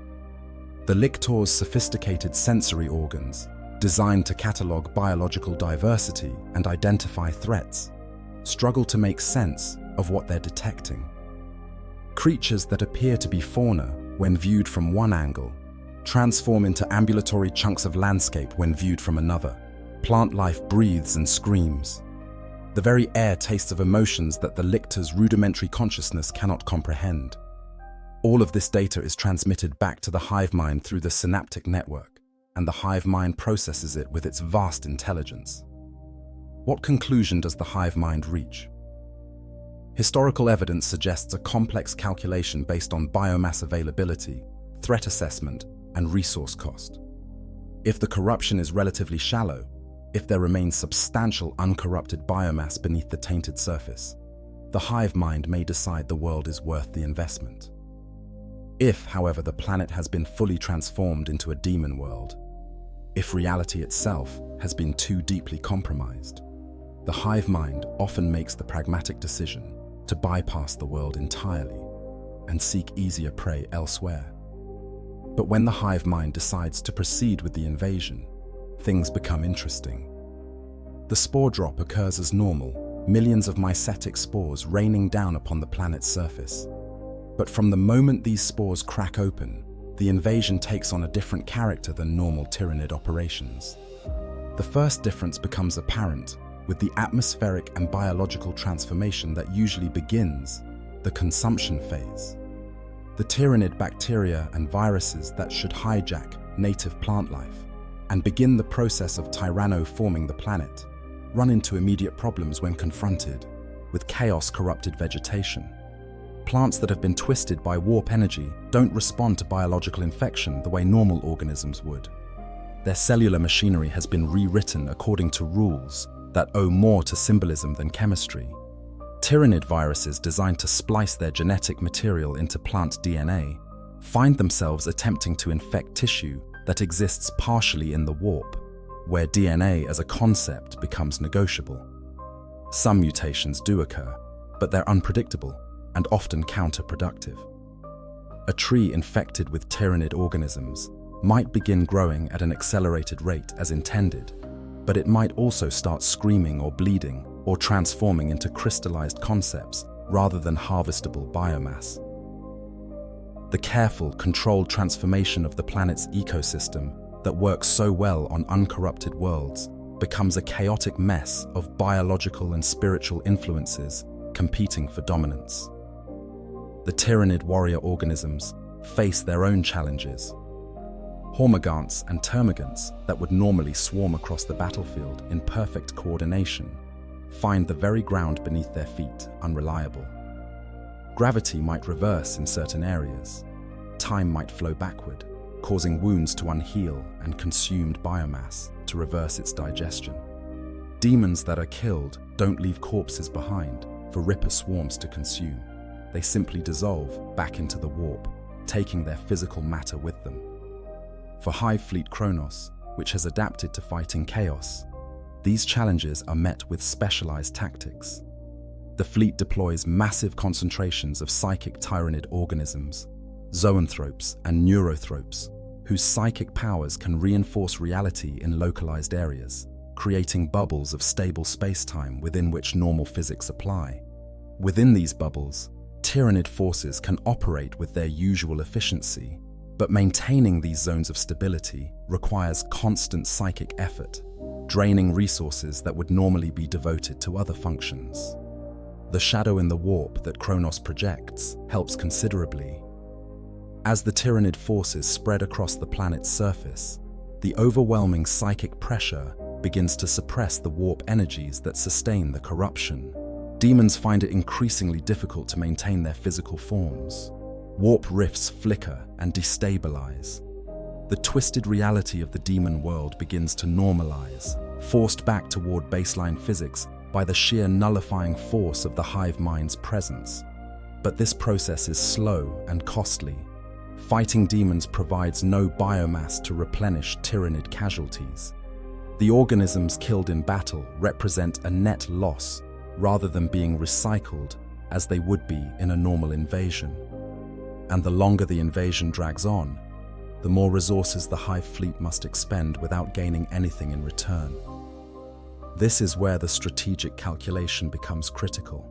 The lictor's sophisticated sensory organs, designed to catalogue biological diversity and identify threats, struggle to make sense of what they're detecting. Creatures that appear to be fauna when viewed from one angle transform into ambulatory chunks of landscape when viewed from another. Plant life breathes and screams. The very air tastes of emotions that the lictor's rudimentary consciousness cannot comprehend. All of this data is transmitted back to the hive mind through the synaptic network, and the hive mind processes it with its vast intelligence. What conclusion does the hive mind reach? Historical evidence suggests a complex calculation based on biomass availability, threat assessment, and resource cost. If the corruption is relatively shallow, if there remains substantial uncorrupted biomass beneath the tainted surface, the hive mind may decide the world is worth the investment. If, however, the planet has been fully transformed into a demon world, if reality itself has been too deeply compromised, the hive mind often makes the pragmatic decision to bypass the world entirely and seek easier prey elsewhere. But when the hive mind decides to proceed with the invasion, things become interesting. The spore drop occurs as normal, millions of mycetic spores raining down upon the planet's surface. But from the moment these spores crack open, the invasion takes on a different character than normal Tyranid operations. The first difference becomes apparent with the atmospheric and biological transformation that usually begins the consumption phase. The Tyranid bacteria and viruses that should hijack native plant life and begin the process of tyrannoforming the planet run into immediate problems when confronted with chaos-corrupted vegetation. Plants that have been twisted by warp energy don't respond to biological infection the way normal organisms would. Their cellular machinery has been rewritten according to rules that owe more to symbolism than chemistry. Tyranid viruses designed to splice their genetic material into plant DNA find themselves attempting to infect tissue that exists partially in the warp, where DNA as a concept becomes negotiable. Some mutations do occur, but they're unpredictable and often counterproductive. A tree infected with Tyranid organisms might begin growing at an accelerated rate as intended, but it might also start screaming or bleeding or transforming into crystallized concepts rather than harvestable biomass. The careful, controlled transformation of the planet's ecosystem that works so well on uncorrupted worlds becomes a chaotic mess of biological and spiritual influences competing for dominance. The Tyranid warrior organisms face their own challenges. Hormigants and termagants that would normally swarm across the battlefield in perfect coordination find the very ground beneath their feet unreliable. Gravity might reverse in certain areas. Time might flow backward, causing wounds to unheal and consumed biomass to reverse its digestion. Demons that are killed don't leave corpses behind for ripper swarms to consume. They simply dissolve back into the warp, taking their physical matter with them. For Hive Fleet Kronos, which has adapted to fighting chaos, these challenges are met with specialized tactics. The fleet deploys massive concentrations of psychic Tyranid organisms, zoanthropes and neurothropes, whose psychic powers can reinforce reality in localized areas, creating bubbles of stable space-time within which normal physics apply. Within these bubbles, Tyranid forces can operate with their usual efficiency, but maintaining these zones of stability requires constant psychic effort, draining resources that would normally be devoted to other functions. The shadow in the warp that Kronos projects helps considerably. As the Tyranid forces spread across the planet's surface, the overwhelming psychic pressure begins to suppress the warp energies that sustain the corruption. Demons find it increasingly difficult to maintain their physical forms. Warp rifts flicker and destabilize. The twisted reality of the demon world begins to normalize, forced back toward baseline physics by the sheer nullifying force of the hive mind's presence. But this process is slow and costly. Fighting demons provides no biomass to replenish Tyranid casualties. The organisms killed in battle represent a net loss rather than being recycled as they would be in a normal invasion. And the longer the invasion drags on, the more resources the hive fleet must expend without gaining anything in return. This is where the strategic calculation becomes critical.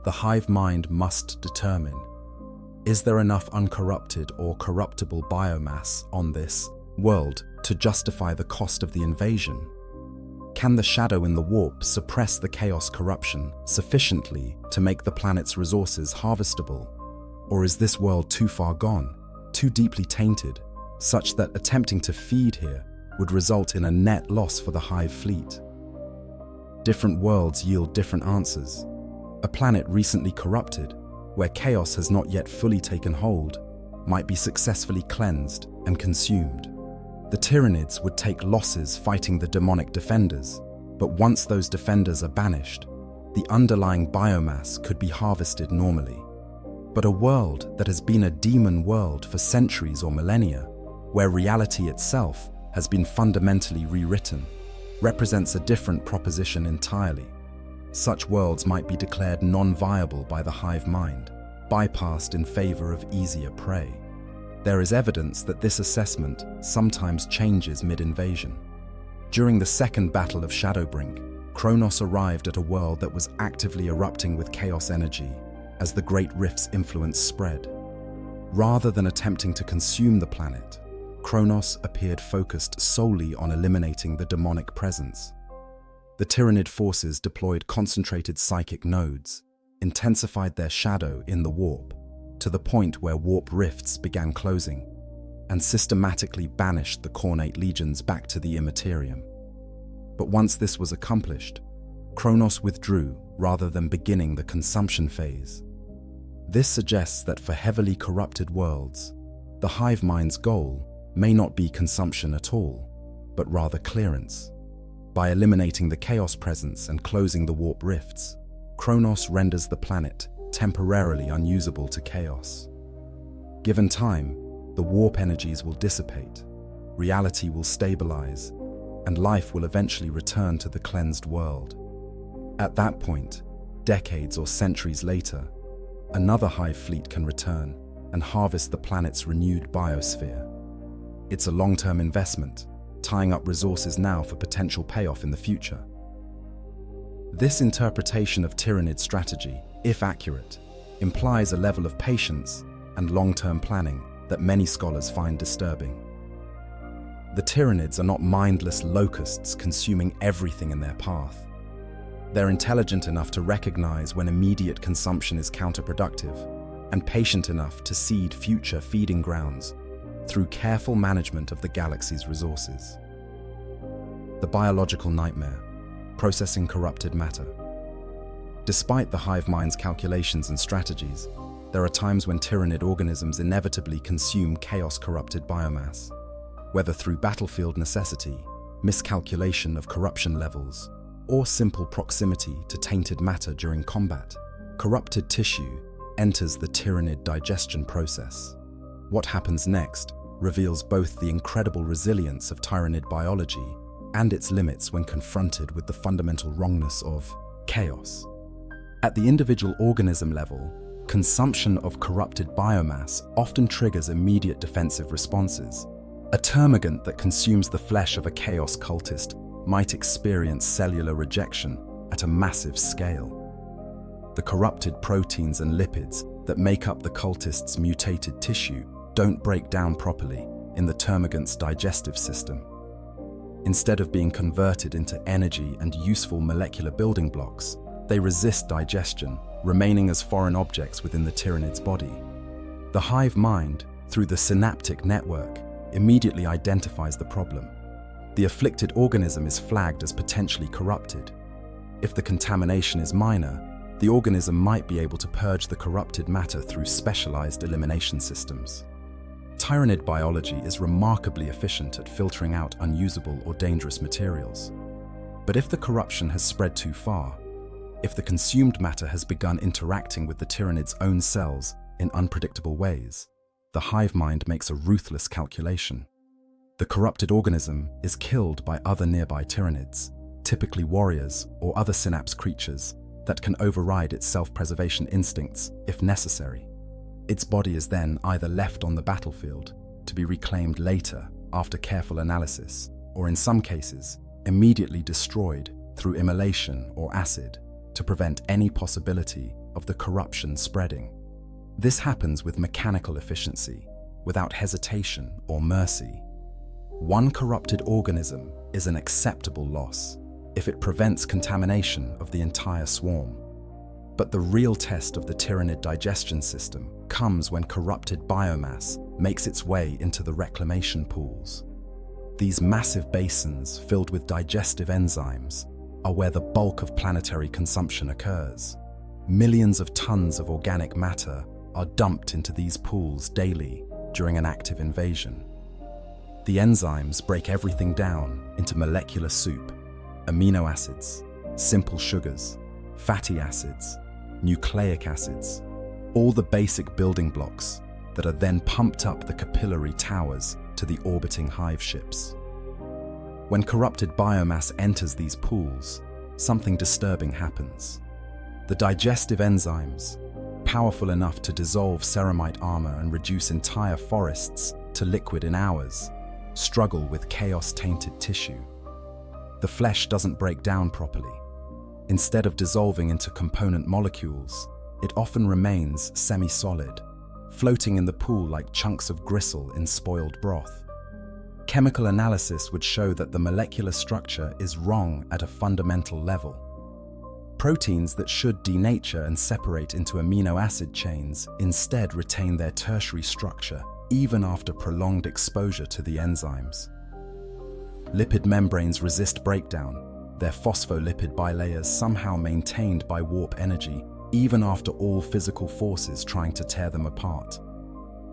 The hive mind must determine: is there enough uncorrupted or corruptible biomass on this world to justify the cost of the invasion? Can the shadow in the warp suppress the chaos corruption sufficiently to make the planet's resources harvestable? Or is this world too far gone, too deeply tainted, such that attempting to feed here would result in a net loss for the hive fleet? Different worlds yield different answers. A planet recently corrupted, where chaos has not yet fully taken hold, might be successfully cleansed and consumed. The Tyranids would take losses fighting the demonic defenders, but once those defenders are banished, the underlying biomass could be harvested normally. But a world that has been a demon world for centuries or millennia, where reality itself has been fundamentally rewritten, represents a different proposition entirely. Such worlds might be declared non-viable by the hive mind, bypassed in favor of easier prey. There is evidence that this assessment sometimes changes mid-invasion. During the Second Battle of Shadowbrink, Kronos arrived at a world that was actively erupting with chaos energy as the Great Rift's influence spread. Rather than attempting to consume the planet, Kronos appeared focused solely on eliminating the demonic presence. The Tyranid forces deployed concentrated psychic nodes, intensified their shadow in the warp, to the point where warp rifts began closing, and systematically banished the Cornate legions back to the Imperium. But once this was accomplished, Kronos withdrew rather than beginning the consumption phase. This suggests that for heavily corrupted worlds, the hive mind's goal may not be consumption at all, but rather clearance. By eliminating the chaos presence and closing the warp rifts, Kronos renders the planet temporarily unusable to chaos. Given time, the warp energies will dissipate, reality will stabilize, and life will eventually return to the cleansed world. At that point, decades or centuries later, another hive fleet can return and harvest the planet's renewed biosphere. It's a long-term investment, tying up resources now for potential payoff in the future. This interpretation of Tyranid strategy, if accurate, implies a level of patience and long-term planning that many scholars find disturbing. The Tyranids are not mindless locusts consuming everything in their path. They're intelligent enough to recognize when immediate consumption is counterproductive, and patient enough to seed future feeding grounds through careful management of the galaxy's resources. The biological nightmare, processing corrupted matter. Despite the hive mind's calculations and strategies, there are times when Tyranid organisms inevitably consume chaos-corrupted biomass, whether through battlefield necessity, miscalculation of corruption levels, or simple proximity to tainted matter during combat. Corrupted tissue enters the Tyranid digestion process. What happens next reveals both the incredible resilience of Tyranid biology and its limits when confronted with the fundamental wrongness of chaos. At the individual organism level, consumption of corrupted biomass often triggers immediate defensive responses. A termagant that consumes the flesh of a chaos cultist might experience cellular rejection at a massive scale. The corrupted proteins and lipids that make up the cultist's mutated tissue don't break down properly in the termagant's digestive system. Instead of being converted into energy and useful molecular building blocks, they resist digestion, remaining as foreign objects within the Tyranid's body. The hive mind, through the synaptic network, immediately identifies the problem. The afflicted organism is flagged as potentially corrupted. If the contamination is minor, the organism might be able to purge the corrupted matter through specialized elimination systems. Tyranid biology is remarkably efficient at filtering out unusable or dangerous materials. But if the corruption has spread too far, if the consumed matter has begun interacting with the Tyranid's own cells in unpredictable ways, the hive mind makes a ruthless calculation. The corrupted organism is killed by other nearby Tyranids, typically warriors or other synapse creatures that can override its self-preservation instincts if necessary. Its body is then either left on the battlefield to be reclaimed later after careful analysis, or in some cases, immediately destroyed through immolation or acid to prevent any possibility of the corruption spreading. This happens with mechanical efficiency, without hesitation or mercy. One corrupted organism is an acceptable loss if it prevents contamination of the entire swarm. But the real test of the Tyranid digestion system comes when corrupted biomass makes its way into the reclamation pools. These massive basins filled with digestive enzymes are where the bulk of planetary consumption occurs. Millions of tons of organic matter are dumped into these pools daily during an active invasion. The enzymes break everything down into molecular soup: amino acids, simple sugars, fatty acids, nucleic acids, all the basic building blocks that are then pumped up the capillary towers to the orbiting hive ships. When corrupted biomass enters these pools, something disturbing happens. The digestive enzymes, powerful enough to dissolve ceramite armor and reduce entire forests to liquid in hours, struggle with chaos-tainted tissue. The flesh doesn't break down properly. Instead of dissolving into component molecules, it often remains semi-solid, floating in the pool like chunks of gristle in spoiled broth. Chemical analysis would show that the molecular structure is wrong at a fundamental level. Proteins that should denature and separate into amino acid chains instead retain their tertiary structure even after prolonged exposure to the enzymes. Lipid membranes resist breakdown, their phospholipid bilayers somehow maintained by warp energy even after all physical forces trying to tear them apart.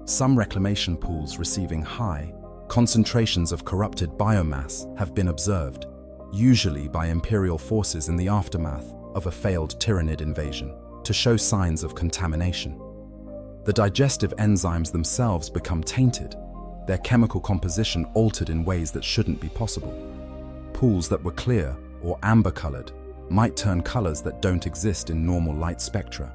Some reclamation pools receiving high concentrations of corrupted biomass have been observed, usually by Imperial forces in the aftermath of a failed Tyranid invasion, to show signs of contamination. The digestive enzymes themselves become tainted, their chemical composition altered in ways that shouldn't be possible. Pools that were clear or amber-colored might turn colors that don't exist in normal light spectra.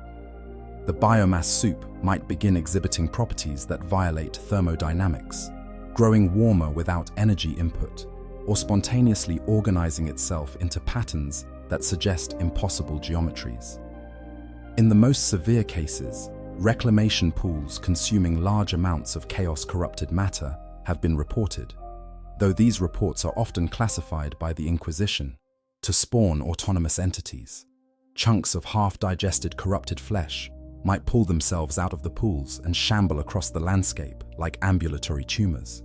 The biomass soup might begin exhibiting properties that violate thermodynamics, growing warmer without energy input, or spontaneously organizing itself into patterns that suggest impossible geometries. In the most severe cases, reclamation pools consuming large amounts of chaos-corrupted matter have been reported, though these reports are often classified by the Inquisition to spawn autonomous entities. Chunks of half-digested corrupted flesh might pull themselves out of the pools and shamble across the landscape like ambulatory tumors.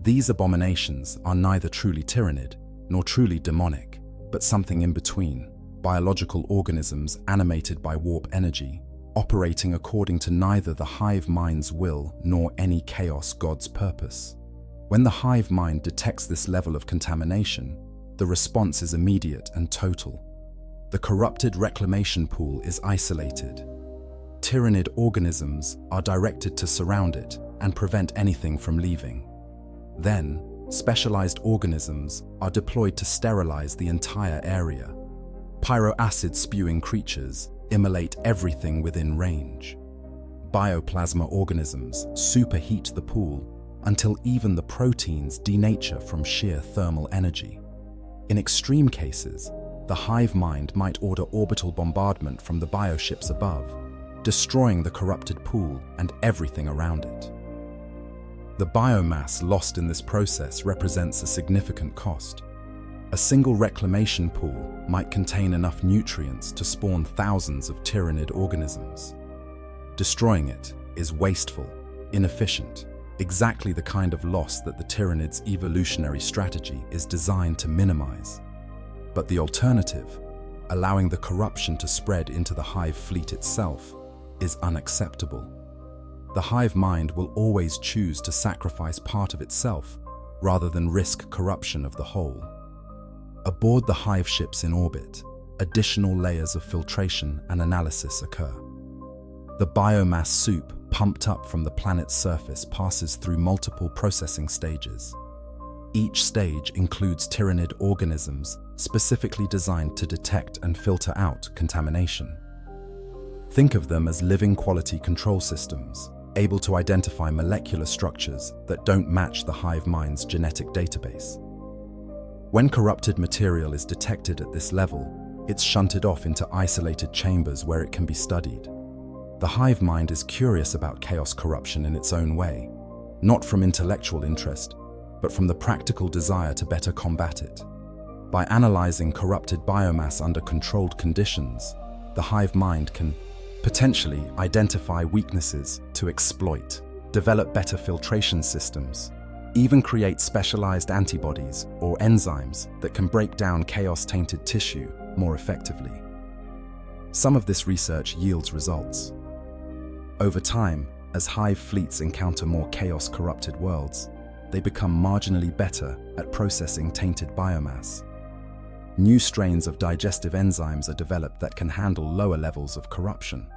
These abominations are neither truly Tyranid nor truly demonic, but something in between, biological organisms animated by warp energy, operating according to neither the hive mind's will nor any chaos god's purpose. When the hive mind detects this level of contamination, the response is immediate and total. The corrupted reclamation pool is isolated. Tyranid organisms are directed to surround it and prevent anything from leaving. Then, specialized organisms are deployed to sterilize the entire area. Pyroacid-spewing creatures immolate everything within range. Bioplasma organisms superheat the pool until even the proteins denature from sheer thermal energy. In extreme cases, the hive mind might order orbital bombardment from the bioships above, destroying the corrupted pool and everything around it. The biomass lost in this process represents a significant cost. A single reclamation pool might contain enough nutrients to spawn thousands of Tyranid organisms. Destroying it is wasteful, inefficient, exactly the kind of loss that the Tyranid's evolutionary strategy is designed to minimize. But the alternative, allowing the corruption to spread into the hive fleet itself, is unacceptable. The hive mind will always choose to sacrifice part of itself rather than risk corruption of the whole. Aboard the hive ships in orbit, additional layers of filtration and analysis occur. The biomass soup pumped up from the planet's surface passes through multiple processing stages. Each stage includes Tyranid organisms specifically designed to detect and filter out contamination. Think of them as living quality control systems, able to identify molecular structures that don't match the hive mind's genetic database. When corrupted material is detected at this level, it's shunted off into isolated chambers where it can be studied. The hive mind is curious about chaos corruption in its own way, not from intellectual interest, but from the practical desire to better combat it. By analyzing corrupted biomass under controlled conditions, the hive mind can potentially identify weaknesses to exploit, develop better filtration systems, even create specialized antibodies or enzymes that can break down chaos-tainted tissue more effectively. Some of this research yields results. Over time, as hive fleets encounter more chaos-corrupted worlds, they become marginally better at processing tainted biomass. New strains of digestive enzymes are developed that can handle lower levels of corruption.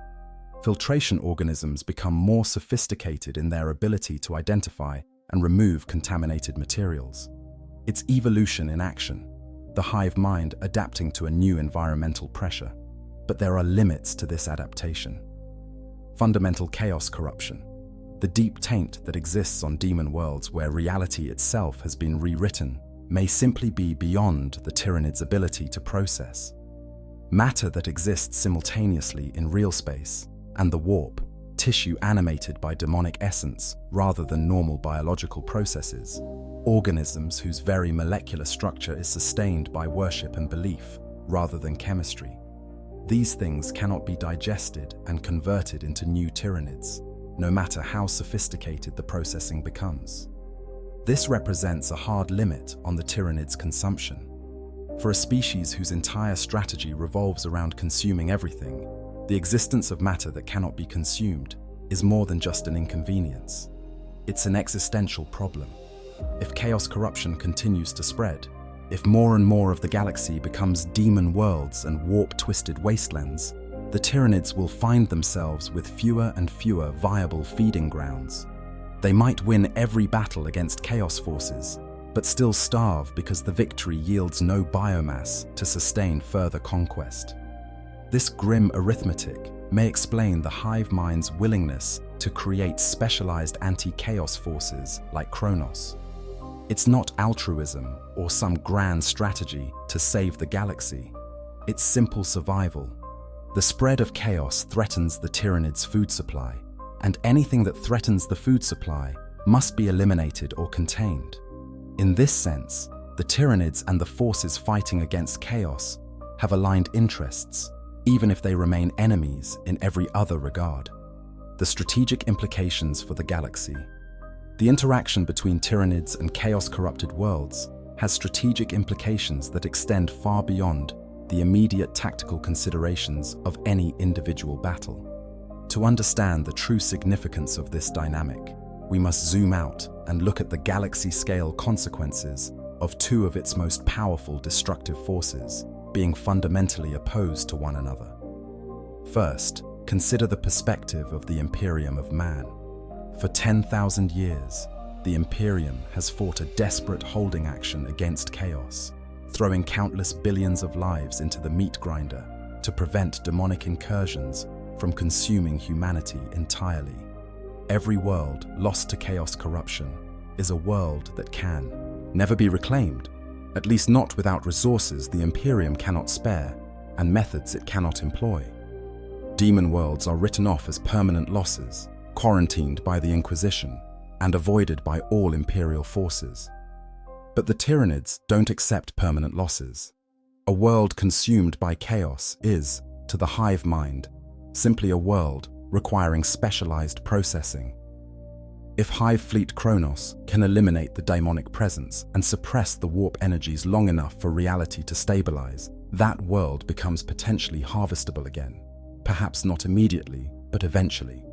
Filtration organisms become more sophisticated in their ability to identify and remove contaminated materials. It's evolution in action, the hive mind adapting to a new environmental pressure. But there are limits to this adaptation. Fundamental chaos corruption, the deep taint that exists on demon worlds where reality itself has been rewritten, may simply be beyond the Tyranid's ability to process. Matter that exists simultaneously in real space, and the warp, tissue animated by demonic essence rather than normal biological processes, organisms whose very molecular structure is sustained by worship and belief rather than chemistry. These things cannot be digested and converted into new Tyranids, no matter how sophisticated the processing becomes. This represents a hard limit on the Tyranid's consumption. For a species whose entire strategy revolves around consuming everything, the existence of matter that cannot be consumed is more than just an inconvenience. It's an existential problem. If chaos corruption continues to spread, if more and more of the galaxy becomes demon worlds and warp-twisted wastelands, the Tyranids will find themselves with fewer and fewer viable feeding grounds. They might win every battle against chaos forces, but still starve because the victory yields no biomass to sustain further conquest. This grim arithmetic may explain the hive mind's willingness to create specialized anti-chaos forces like Kronos. It's not altruism or some grand strategy to save the galaxy. It's simple survival. The spread of chaos threatens the Tyranid's food supply, and anything that threatens the food supply must be eliminated or contained. In this sense, the Tyranids and the forces fighting against chaos have aligned interests, even if they remain enemies in every other regard. The strategic implications for the galaxy. The interaction between Tyranids and chaos-corrupted worlds has strategic implications that extend far beyond the immediate tactical considerations of any individual battle. To understand the true significance of this dynamic, we must zoom out and look at the galaxy-scale consequences of two of its most powerful destructive forces being fundamentally opposed to one another. First, consider the perspective of the Imperium of man. For 10,000 years, the Imperium has fought a desperate holding action against chaos, throwing countless billions of lives into the meat grinder to prevent demonic incursions from consuming humanity entirely. Every world lost to chaos corruption is a world that can never be reclaimed, at least not without resources the Imperium cannot spare and methods it cannot employ. Demon worlds are written off as permanent losses, quarantined by the Inquisition, and avoided by all Imperial forces. But the Tyranids don't accept permanent losses. A world consumed by chaos is, to the hive mind, simply a world requiring specialized processing. If Hive Fleet Kronos can eliminate the daemonic presence and suppress the warp energies long enough for reality to stabilize, that world becomes potentially harvestable again. Perhaps not immediately, but eventually.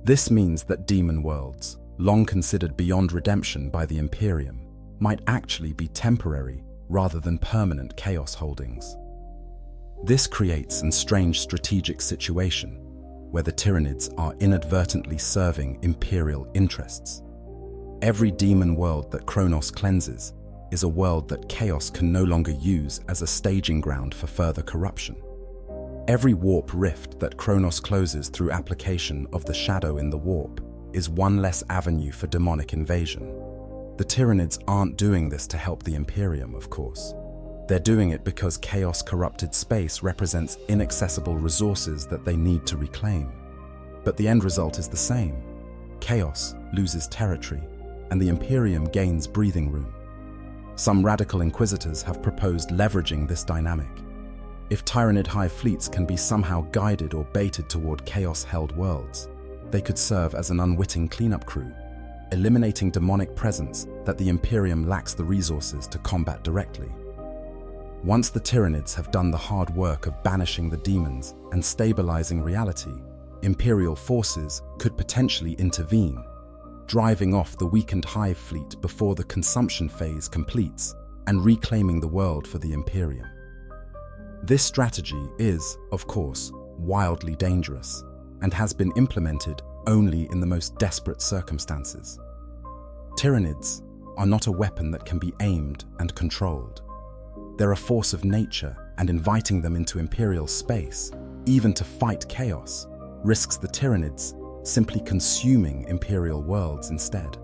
This means that demon worlds, long considered beyond redemption by the Imperium, might actually be temporary rather than permanent chaos holdings. This creates a strange strategic situation where the Tyranids are inadvertently serving Imperial interests. Every demon world that Kronos cleanses is a world that chaos can no longer use as a staging ground for further corruption. Every warp rift that Kronos closes through application of the shadow in the warp is one less avenue for demonic invasion. The Tyranids aren't doing this to help the Imperium, of course. They're doing it because chaos-corrupted space represents inaccessible resources that they need to reclaim. But the end result is the same. Chaos loses territory, and the Imperium gains breathing room. Some radical inquisitors have proposed leveraging this dynamic. If Tyranid hive fleets can be somehow guided or baited toward chaos-held worlds, they could serve as an unwitting cleanup crew, eliminating demonic presence that the Imperium lacks the resources to combat directly. Once the Tyranids have done the hard work of banishing the demons and stabilizing reality, Imperial forces could potentially intervene, driving off the weakened hive fleet before the consumption phase completes and reclaiming the world for the Imperium. This strategy is, of course, wildly dangerous and has been implemented only in the most desperate circumstances. Tyranids are not a weapon that can be aimed and controlled. They're a force of nature, and inviting them into Imperial space, even to fight chaos, risks the Tyranids simply consuming Imperial worlds instead.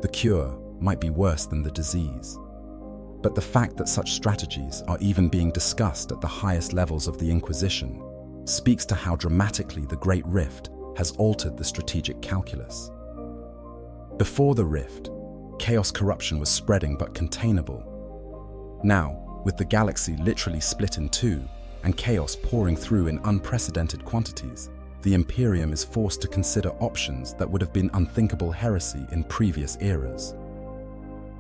The cure might be worse than the disease. But the fact that such strategies are even being discussed at the highest levels of the Inquisition speaks to how dramatically the Great Rift has altered the strategic calculus. Before the Rift, chaos corruption was spreading but containable. Now, with the galaxy literally split in two and chaos pouring through in unprecedented quantities, the Imperium is forced to consider options that would have been unthinkable heresy in previous eras.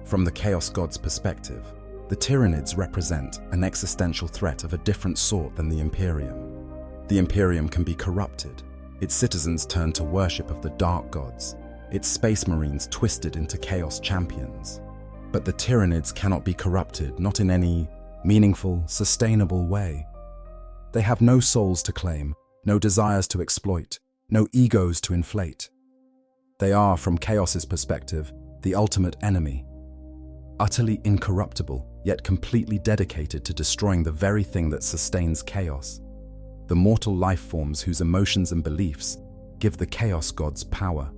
From the Chaos God's perspective, the Tyranids represent an existential threat of a different sort than the Imperium. The Imperium can be corrupted, its citizens turned to worship of the Dark Gods, its space marines twisted into chaos champions. But the Tyranids cannot be corrupted, not in any meaningful, sustainable way. They have no souls to claim, no desires to exploit, no egos to inflate. They are, from Chaos's perspective, the ultimate enemy. Utterly incorruptible, yet completely dedicated to destroying the very thing that sustains chaos. The mortal life forms whose emotions and beliefs give the Chaos Gods power.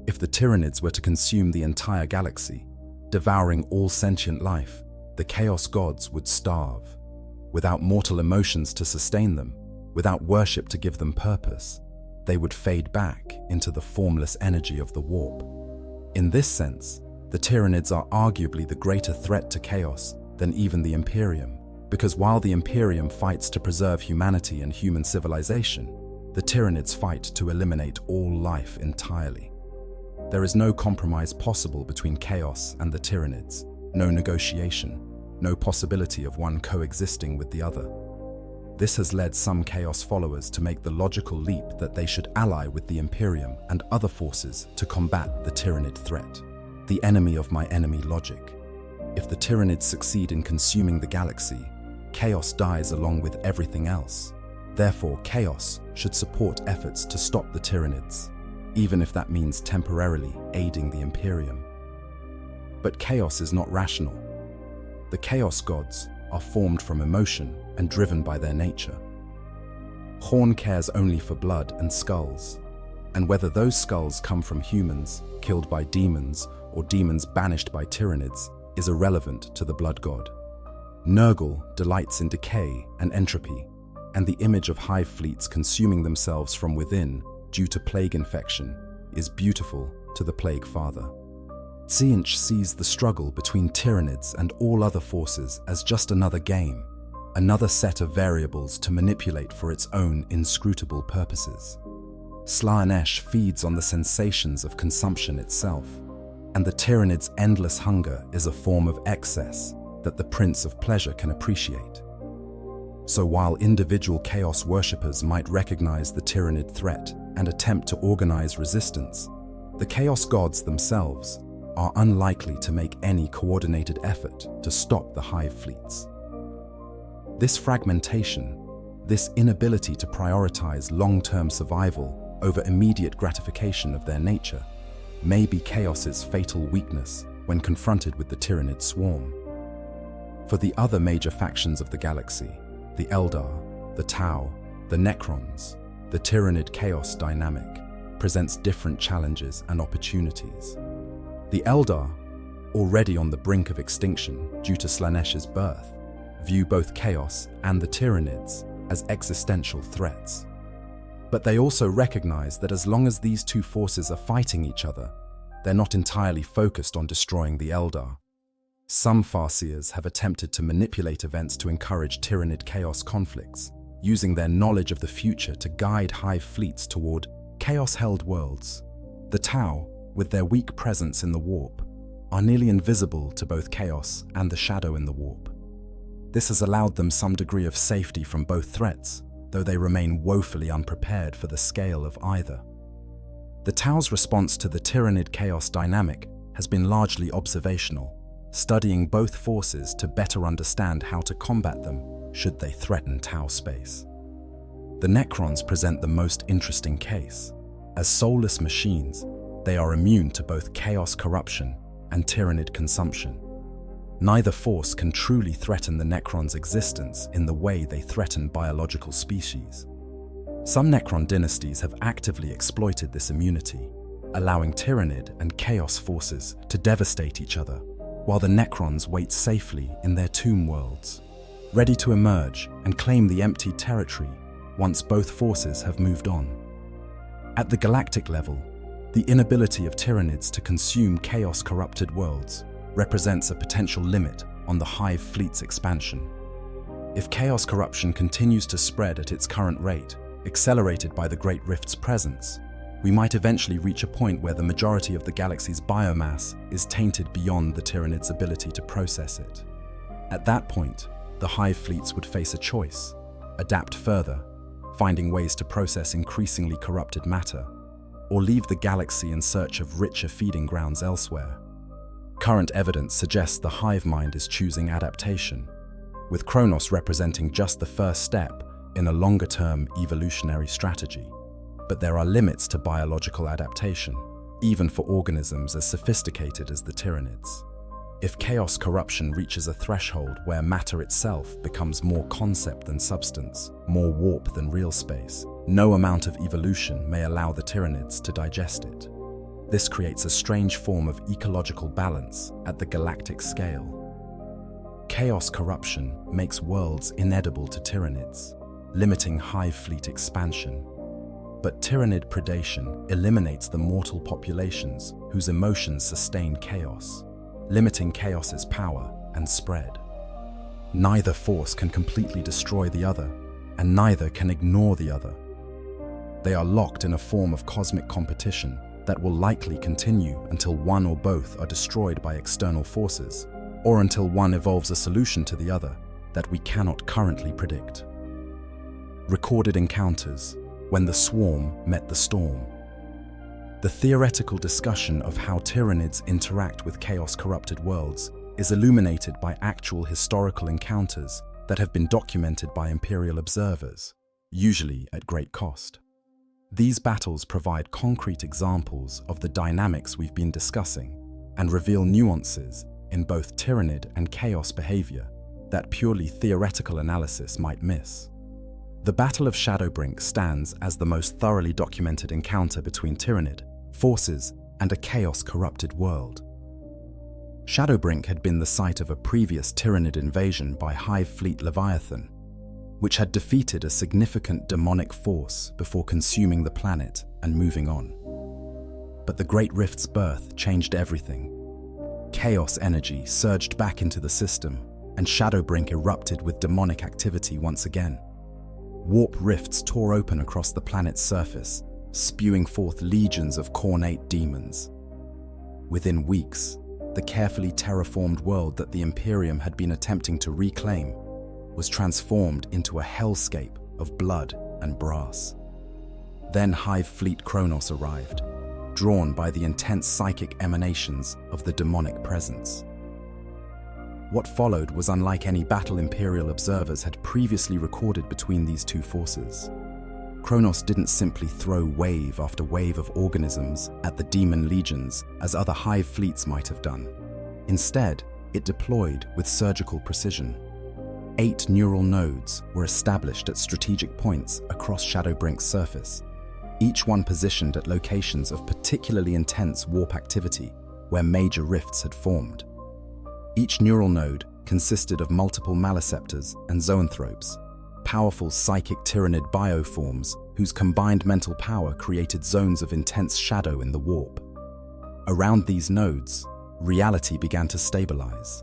If the Tyranids were to consume the entire galaxy, devouring all sentient life, the Chaos Gods would starve. Without mortal emotions to sustain them, without worship to give them purpose, they would fade back into the formless energy of the warp. In this sense, the Tyranids are arguably the greater threat to chaos than even the Imperium, because while the Imperium fights to preserve humanity and human civilization, the Tyranids fight to eliminate all life entirely. There is no compromise possible between chaos and the Tyranids, no negotiation, no possibility of one coexisting with the other. This has led some chaos followers to make the logical leap that they should ally with the Imperium and other forces to combat the Tyranid threat. The enemy of my enemy logic. If the Tyranids succeed in consuming the galaxy, chaos dies along with everything else. Therefore, chaos should support efforts to stop the Tyranids, even if that means temporarily aiding the Imperium. But chaos is not rational. The Chaos Gods are formed from emotion and driven by their nature. Horn cares only for blood and skulls, and whether those skulls come from humans killed by demons or demons banished by Tyranids is irrelevant to the blood god. Nurgle delights in decay and entropy, and the image of hive fleets consuming themselves from within due to plague infection is beautiful to the plague father. Tzeentch sees the struggle between Tyranids and all other forces as just another game, another set of variables to manipulate for its own inscrutable purposes. Slaanesh feeds on the sensations of consumption itself, and the Tyranids' endless hunger is a form of excess that the Prince of Pleasure can appreciate. So while individual Chaos worshippers might recognize the Tyranid threat and attempt to organize resistance, the Chaos gods themselves are unlikely to make any coordinated effort to stop the hive fleets. This fragmentation, this inability to prioritize long-term survival over immediate gratification of their nature, may be Chaos's fatal weakness when confronted with the Tyranid swarm. For the other major factions of the galaxy, the Eldar, the Tau, the Necrons, the Tyranid Chaos dynamic presents different challenges and opportunities. The Eldar, already on the brink of extinction due to Slaanesh's birth, view both Chaos and the Tyranids as existential threats. But they also recognize that as long as these two forces are fighting each other, they're not entirely focused on destroying the Eldar. Some Farseers have attempted to manipulate events to encourage Tyranid Chaos conflicts, using their knowledge of the future to guide hive fleets toward Chaos-held worlds. The Tau, with their weak presence in the warp, are nearly invisible to both Chaos and the Shadow in the warp. This has allowed them some degree of safety from both threats, though they remain woefully unprepared for the scale of either. The Tau's response to the Tyranid Chaos dynamic has been largely observational, studying both forces to better understand how to combat them should they threaten Tau space. The Necrons present the most interesting case. As soulless machines, they are immune to both Chaos corruption and Tyranid consumption. Neither force can truly threaten the Necrons' existence in the way they threaten biological species. Some Necron dynasties have actively exploited this immunity, allowing Tyranid and Chaos forces to devastate each other, while the Necrons wait safely in their tomb worlds, ready to emerge and claim the emptied territory once both forces have moved on. At the galactic level, the inability of Tyranids to consume Chaos-corrupted worlds represents a potential limit on the hive fleet's expansion. If Chaos corruption continues to spread at its current rate, accelerated by the Great Rift's presence, we might eventually reach a point where the majority of the galaxy's biomass is tainted beyond the Tyranids' ability to process it. At that point, the hive fleets would face a choice: adapt further, finding ways to process increasingly corrupted matter, or leave the galaxy in search of richer feeding grounds elsewhere. Current evidence suggests the hive mind is choosing adaptation, with Kronos representing just the first step in a longer-term evolutionary strategy. But there are limits to biological adaptation, even for organisms as sophisticated as the Tyranids. If Chaos corruption reaches a threshold where matter itself becomes more concept than substance, more warp than real space, no amount of evolution may allow the Tyranids to digest it. This creates a strange form of ecological balance at the galactic scale. Chaos corruption makes worlds inedible to Tyranids, limiting hive fleet expansion. But Tyranid predation eliminates the mortal populations whose emotions sustain chaos, limiting chaos's power and spread. Neither force can completely destroy the other, and neither can ignore the other. They are locked in a form of cosmic competition that will likely continue until one or both are destroyed by external forces, or until one evolves a solution to the other that we cannot currently predict. Recorded encounters when the swarm met the storm. The theoretical discussion of how Tyranids interact with chaos-corrupted worlds is illuminated by actual historical encounters that have been documented by Imperial observers, usually at great cost. These battles provide concrete examples of the dynamics we've been discussing and reveal nuances in both Tyranid and Chaos behavior that purely theoretical analysis might miss. The Battle of Shadowbrink stands as the most thoroughly documented encounter between Tyranid forces and a chaos-corrupted world. Shadowbrink had been the site of a previous Tyranid invasion by Hive Fleet Leviathan, which had defeated a significant demonic force before consuming the planet and moving on. But the Great Rift's birth changed everything. Chaos energy surged back into the system, and Shadowbrink erupted with demonic activity once again. Warp rifts tore open across the planet's surface, spewing forth legions of cornate demons. Within weeks, the carefully terraformed world that the Imperium had been attempting to reclaim was transformed into a hellscape of blood and brass. Then Hive Fleet Kronos arrived, drawn by the intense psychic emanations of the demonic presence. What followed was unlike any battle Imperial observers had previously recorded between these two forces. Kronos didn't simply throw wave after wave of organisms at the demon legions as other Hive fleets might have done. Instead, it deployed with surgical precision. 8 neural nodes were established at strategic points across Shadowbrink's surface, each one positioned at locations of particularly intense warp activity where major rifts had formed. Each neural node consisted of multiple maleceptors and zoanthropes, powerful psychic Tyranid bioforms whose combined mental power created zones of intense shadow in the warp. Around these nodes, reality began to stabilize.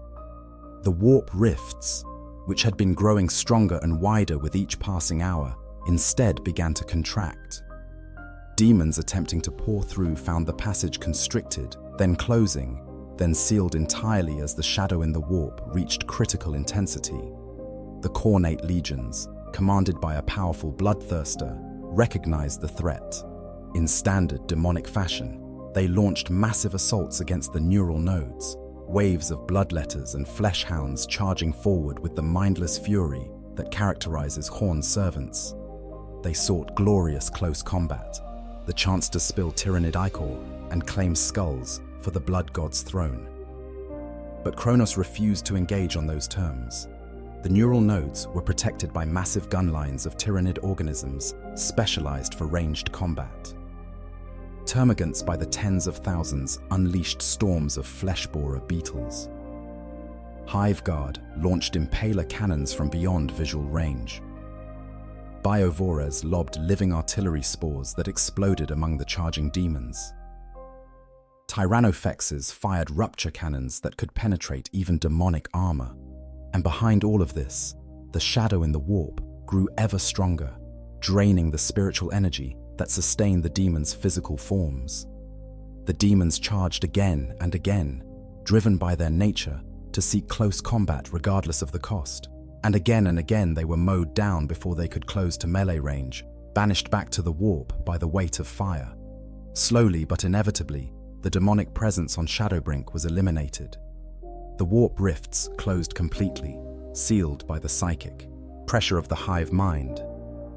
The warp rifts, which had been growing stronger and wider with each passing hour, instead began to contract. Demons attempting to pour through found the passage constricted, then closing, then sealed entirely as the shadow in the warp reached critical intensity. The Cornate legions, commanded by a powerful bloodthirster, recognized the threat. In standard demonic fashion, they launched massive assaults against the neural nodes, waves of bloodletters and fleshhounds charging forward with the mindless fury that characterizes Horned servants. They sought glorious close combat, the chance to spill Tyranid ichor and claim skulls for the blood god's throne. But Kronos refused to engage on those terms. The neural nodes were protected by massive gun lines of Tyranid organisms specialized for ranged combat. Termagants by the tens of thousands unleashed storms of flesh-borer beetles. Hive Guard launched impaler cannons from beyond visual range. Biovores lobbed living artillery spores that exploded among the charging demons. Tyrannophexes fired rupture cannons that could penetrate even demonic armor. And behind all of this, the shadow in the warp grew ever stronger, draining the spiritual energy that sustained the demons' physical forms. The demons charged again and again, driven by their nature to seek close combat regardless of the cost. And again they were mowed down before they could close to melee range, banished back to the warp by the weight of fire. Slowly but inevitably, the demonic presence on Shadowbrink was eliminated. The warp rifts closed completely, sealed by the psychic pressure of the hive mind.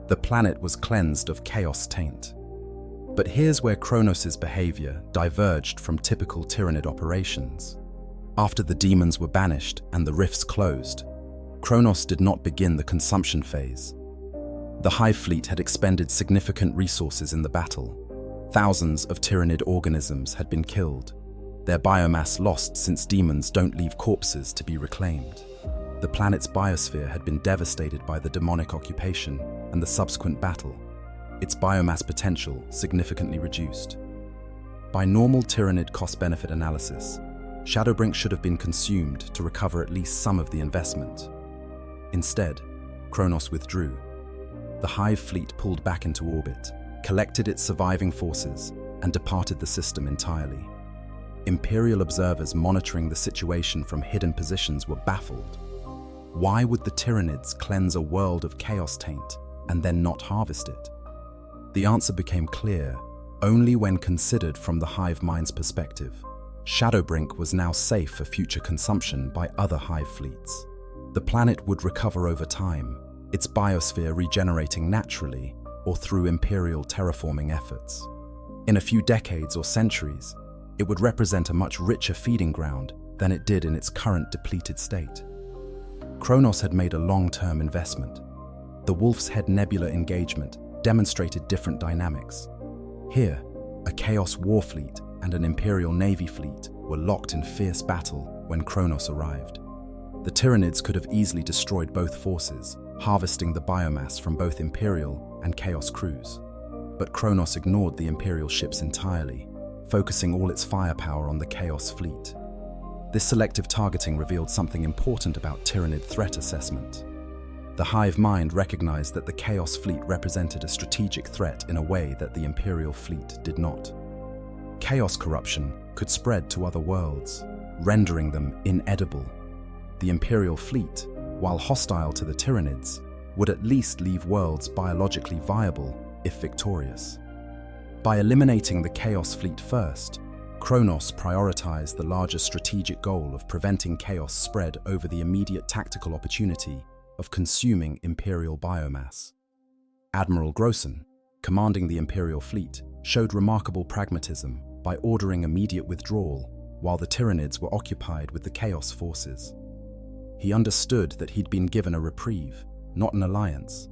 The planet was cleansed of chaos taint. But here's where Kronos' behavior diverged from typical Tyranid operations. After the demons were banished and the rifts closed, Kronos did not begin the consumption phase. The Hive fleet had expended significant resources in the battle. Thousands of Tyranid organisms had been killed, their biomass lost since demons don't leave corpses to be reclaimed. The planet's biosphere had been devastated by the demonic occupation and the subsequent battle, its biomass potential significantly reduced. By normal Tyranid cost-benefit analysis, Shadowbrink should have been consumed to recover at least some of the investment. Instead, Kronos withdrew. The Hive fleet pulled back into orbit, collected its surviving forces, and departed the system entirely. Imperial observers monitoring the situation from hidden positions were baffled. Why would the Tyranids cleanse a world of chaos taint and then not harvest it? The answer became clear only when considered from the hive mind's perspective. Shadowbrink was now safe for future consumption by other hive fleets. The planet would recover over time, its biosphere regenerating naturally or through Imperial terraforming efforts. In a few decades or centuries, it would represent a much richer feeding ground than it did in its current depleted state. Kronos had made a long-term investment. The Wolf's Head Nebula engagement demonstrated different dynamics. Here, a Chaos war fleet and an Imperial Navy fleet were locked in fierce battle when Kronos arrived. The Tyranids could have easily destroyed both forces, harvesting the biomass from both Imperial and Chaos crews. But Kronos ignored the Imperial ships entirely, focusing all its firepower on the Chaos fleet. This selective targeting revealed something important about Tyranid threat assessment. The hive mind recognized that the Chaos fleet represented a strategic threat in a way that the Imperial fleet did not. Chaos corruption could spread to other worlds, rendering them inedible. The Imperial fleet, while hostile to the Tyranids, would at least leave worlds biologically viable if victorious. By eliminating the Chaos fleet first, Kronos prioritized the larger strategic goal of preventing chaos spread over the immediate tactical opportunity of consuming Imperial biomass. Admiral Grosson, commanding the Imperial fleet, showed remarkable pragmatism by ordering immediate withdrawal while the Tyranids were occupied with the Chaos forces. He understood that he'd been given a reprieve, not an alliance.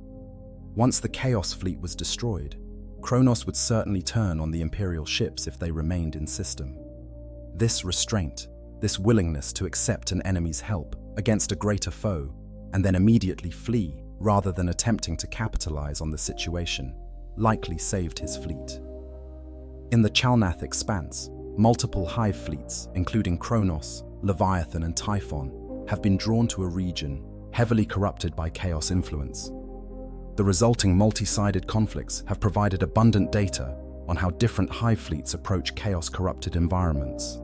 Once the Chaos fleet was destroyed, Kronos would certainly turn on the Imperial ships if they remained in system. This restraint, this willingness to accept an enemy's help against a greater foe, and then immediately flee rather than attempting to capitalize on the situation, likely saved his fleet. In the Chalnath expanse, multiple hive fleets, including Kronos, Leviathan, and Typhon, have been drawn to a region heavily corrupted by Chaos influence. The resulting multi-sided conflicts have provided abundant data on how different hive fleets approach Chaos-corrupted environments.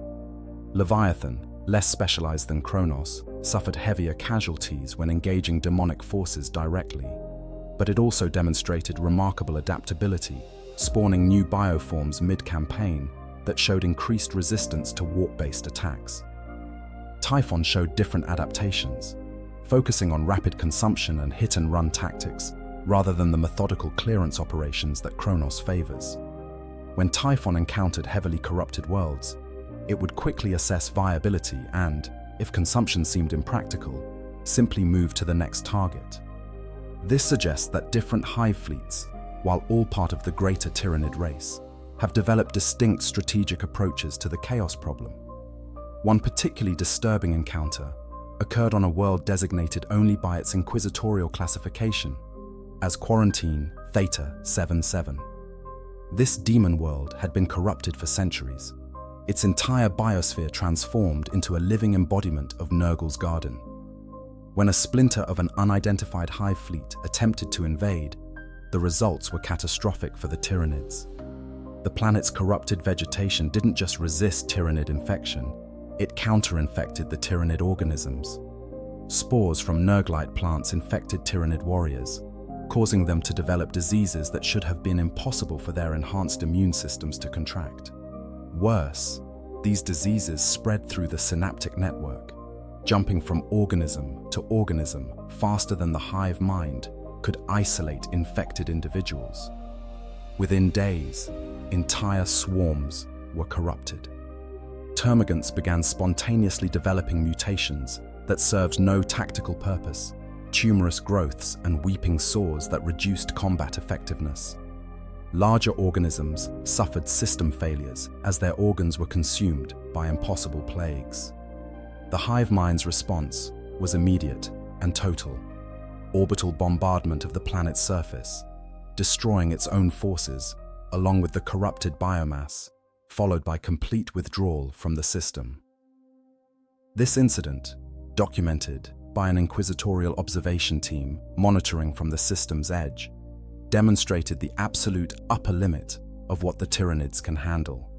Leviathan, less specialized than Kronos, suffered heavier casualties when engaging demonic forces directly, but it also demonstrated remarkable adaptability, spawning new bioforms mid-campaign that showed increased resistance to warp-based attacks. Typhon showed different adaptations, focusing on rapid consumption and hit-and-run tactics, rather than the methodical clearance operations that Kronos favors. When Typhon encountered heavily corrupted worlds, it would quickly assess viability and, if consumption seemed impractical, simply move to the next target. This suggests that different hive fleets, while all part of the greater Tyranid race, have developed distinct strategic approaches to the Chaos problem. One particularly disturbing encounter occurred on a world designated only by its inquisitorial classification as Quarantine Theta 77. This demon world had been corrupted for centuries, its entire biosphere transformed into a living embodiment of Nurgle's garden. When a splinter of an unidentified hive fleet attempted to invade, the results were catastrophic for the Tyranids. The planet's corrupted vegetation didn't just resist Tyranid infection, it counter-infected the Tyranid organisms. Spores from Nurglite plants infected Tyranid warriors, causing them to develop diseases that should have been impossible for their enhanced immune systems to contract. Worse, these diseases spread through the synaptic network, jumping from organism to organism faster than the hive mind could isolate infected individuals. Within days, entire swarms were corrupted. Termagants began spontaneously developing mutations that served no tactical purpose, tumorous growths and weeping sores that reduced combat effectiveness. Larger organisms suffered system failures as their organs were consumed by impossible plagues. The hive mind's response was immediate and total: orbital bombardment of the planet's surface, destroying its own forces along with the corrupted biomass, followed by complete withdrawal from the system. This incident, documented by an inquisitorial observation team monitoring from the system's edge, demonstrated the absolute upper limit of what the Tyranids can handle.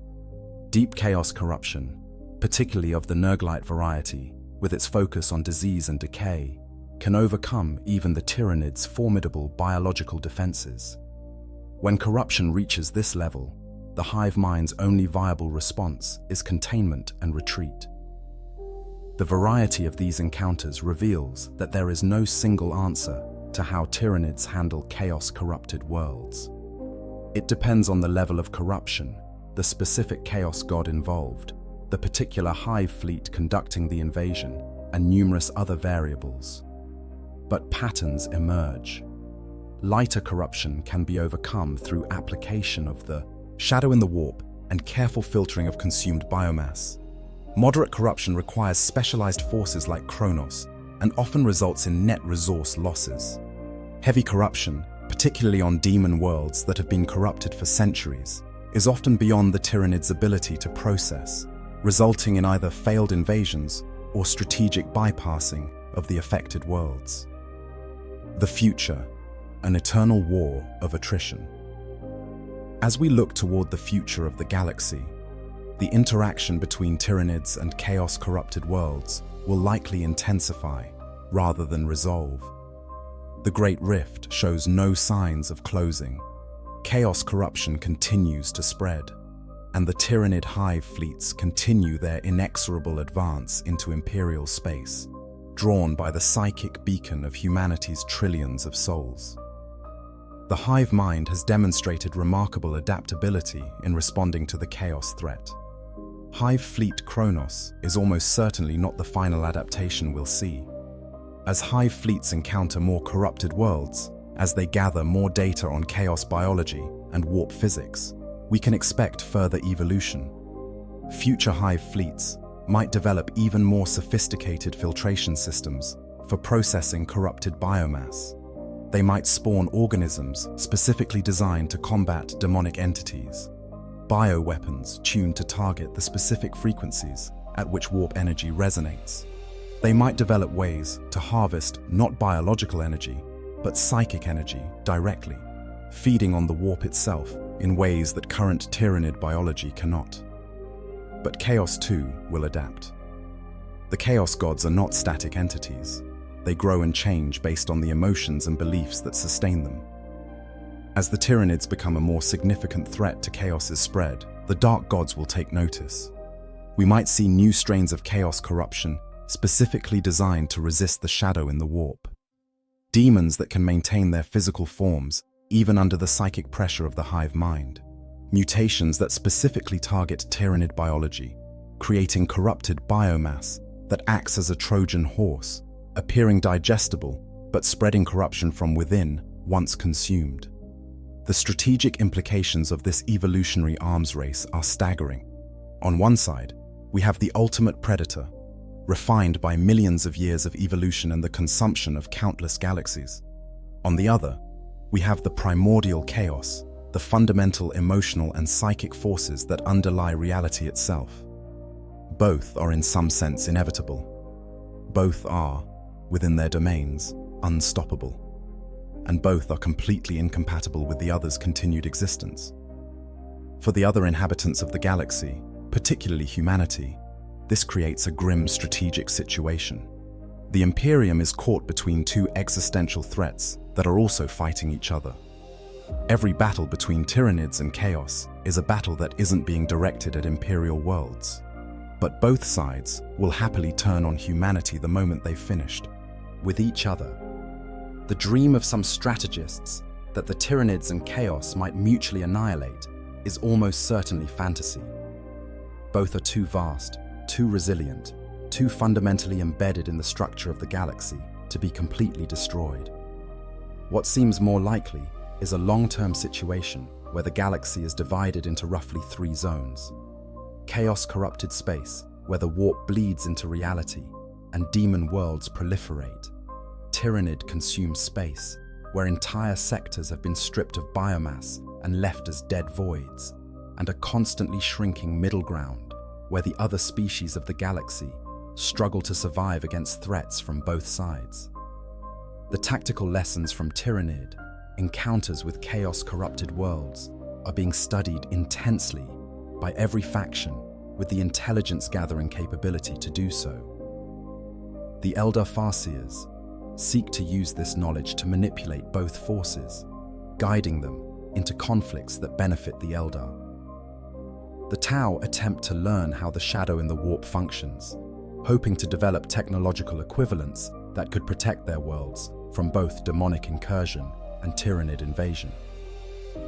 Deep chaos corruption, particularly of the Nurglite variety, with its focus on disease and decay, can overcome even the Tyranids' formidable biological defenses. When corruption reaches this level, the hive mind's only viable response is containment and retreat. The variety of these encounters reveals that there is no single answer to how Tyranids handle chaos-corrupted worlds. It depends on the level of corruption, the specific chaos god involved, the particular hive fleet conducting the invasion, and numerous other variables. but patterns emerge. Lighter corruption can be overcome through application of the shadow in the warp and careful filtering of consumed biomass. Moderate corruption requires specialized forces like Chronos and often results in net resource losses. Heavy corruption, particularly on demon worlds that have been corrupted for centuries, is often beyond the Tyranids' ability to process, resulting in either failed invasions or strategic bypassing of the affected worlds. The future, an eternal war of attrition. As we look toward the future of the galaxy, the interaction between Tyranids and chaos-corrupted worlds will likely intensify rather than resolve. The Great Rift shows no signs of closing. Chaos corruption continues to spread, and the Tyranid hive fleets continue their inexorable advance into Imperial space, drawn by the psychic beacon of humanity's trillions of souls. The hive mind has demonstrated remarkable adaptability in responding to the chaos threat. Hive Fleet Chronos is almost certainly not the final adaptation we'll see. As hive fleets encounter more corrupted worlds, as they gather more data on chaos biology and warp physics, we can expect further evolution. Future hive fleets might develop even more sophisticated filtration systems for processing corrupted biomass. They might spawn organisms specifically designed to combat demonic entities, bioweapons tuned to target the specific frequencies at which warp energy resonates. They might develop ways to harvest not biological energy, but psychic energy directly, feeding on the warp itself in ways that current Tyranid biology cannot. But Chaos too will adapt. The Chaos gods are not static entities. They grow and change based on the emotions and beliefs that sustain them. As the Tyranids become a more significant threat to Chaos's spread, the Dark Gods will take notice. We might see new strains of Chaos corruption specifically designed to resist the shadow in the warp. Demons that can maintain their physical forms even under the psychic pressure of the hive mind. Mutations that specifically target Tyranid biology, creating corrupted biomass that acts as a Trojan horse, appearing digestible but spreading corruption from within once consumed. The strategic implications of this evolutionary arms race are staggering. On one side, we have the ultimate predator, refined by millions of years of evolution and the consumption of countless galaxies. On the other, we have the primordial chaos, the fundamental emotional and psychic forces that underlie reality itself. Both are in some sense inevitable. Both are, within their domains, unstoppable. And both are completely incompatible with the other's continued existence. For the other inhabitants of the galaxy, particularly humanity, this creates a grim strategic situation. The Imperium is caught between two existential threats that are also fighting each other. Every battle between Tyranids and Chaos is a battle that isn't being directed at Imperial worlds. But both sides will happily turn on humanity the moment they've finished with each other. The dream of some strategists that the Tyranids and Chaos might mutually annihilate is almost certainly fantasy. Both are too vast, too resilient, too fundamentally embedded in the structure of the galaxy to be completely destroyed. What seems more likely is a long-term situation where the galaxy is divided into roughly 3 zones. Chaos-corrupted space, where the warp bleeds into reality, and demon worlds proliferate. Tyranid-consumed space, where entire sectors have been stripped of biomass and left as dead voids, and a constantly shrinking middle ground, where the other species of the galaxy struggle to survive against threats from both sides. The tactical lessons from Tyranid, encounters with chaos-corrupted worlds, are being studied intensely by every faction with the intelligence-gathering capability to do so. The Elder Farseers seek to use this knowledge to manipulate both forces, guiding them into conflicts that benefit the Elder. The Tau attempt to learn how the shadow in the warp functions, hoping to develop technological equivalents that could protect their worlds from both demonic incursion and Tyranid invasion.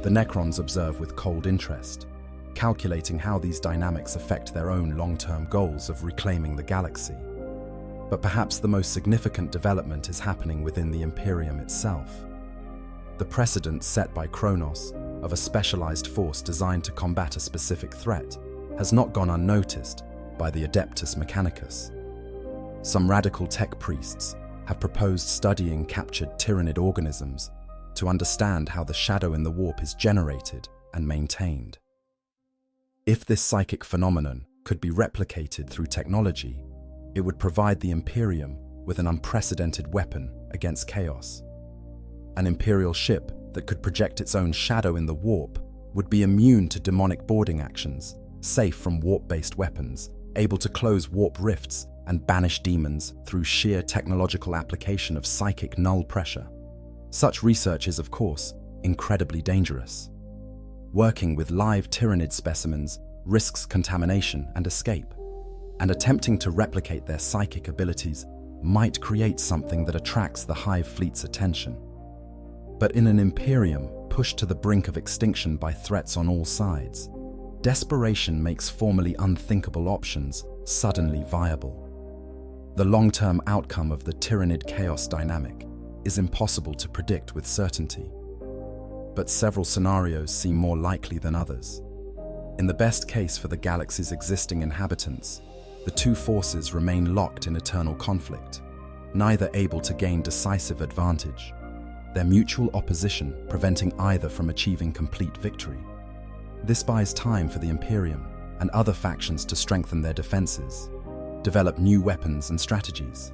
The Necrons observe with cold interest, calculating how these dynamics affect their own long-term goals of reclaiming the galaxy. But perhaps the most significant development is happening within the Imperium itself. The precedent set by Kronos of a specialized force designed to combat a specific threat has not gone unnoticed by the Adeptus Mechanicus. Some radical tech priests have proposed studying captured Tyranid organisms to understand how the shadow in the warp is generated and maintained. If this psychic phenomenon could be replicated through technology, it would provide the Imperium with an unprecedented weapon against chaos. An Imperial ship that could project its own shadow in the warp would be immune to demonic boarding actions, safe from warp-based weapons, able to close warp rifts and banish demons through sheer technological application of psychic null pressure. Such research is, of course, incredibly dangerous. Working with live Tyranid specimens risks contamination and escape, and attempting to replicate their psychic abilities might create something that attracts the hive fleet's attention. But in an Imperium pushed to the brink of extinction by threats on all sides, desperation makes formerly unthinkable options suddenly viable. The long-term outcome of the Tyranid chaos dynamic is impossible to predict with certainty, but several scenarios seem more likely than others. In the best case for the galaxy's existing inhabitants, the two forces remain locked in eternal conflict, neither able to gain decisive advantage, their mutual opposition preventing either from achieving complete victory. This buys time for the Imperium and other factions to strengthen their defenses, develop new weapons and strategies,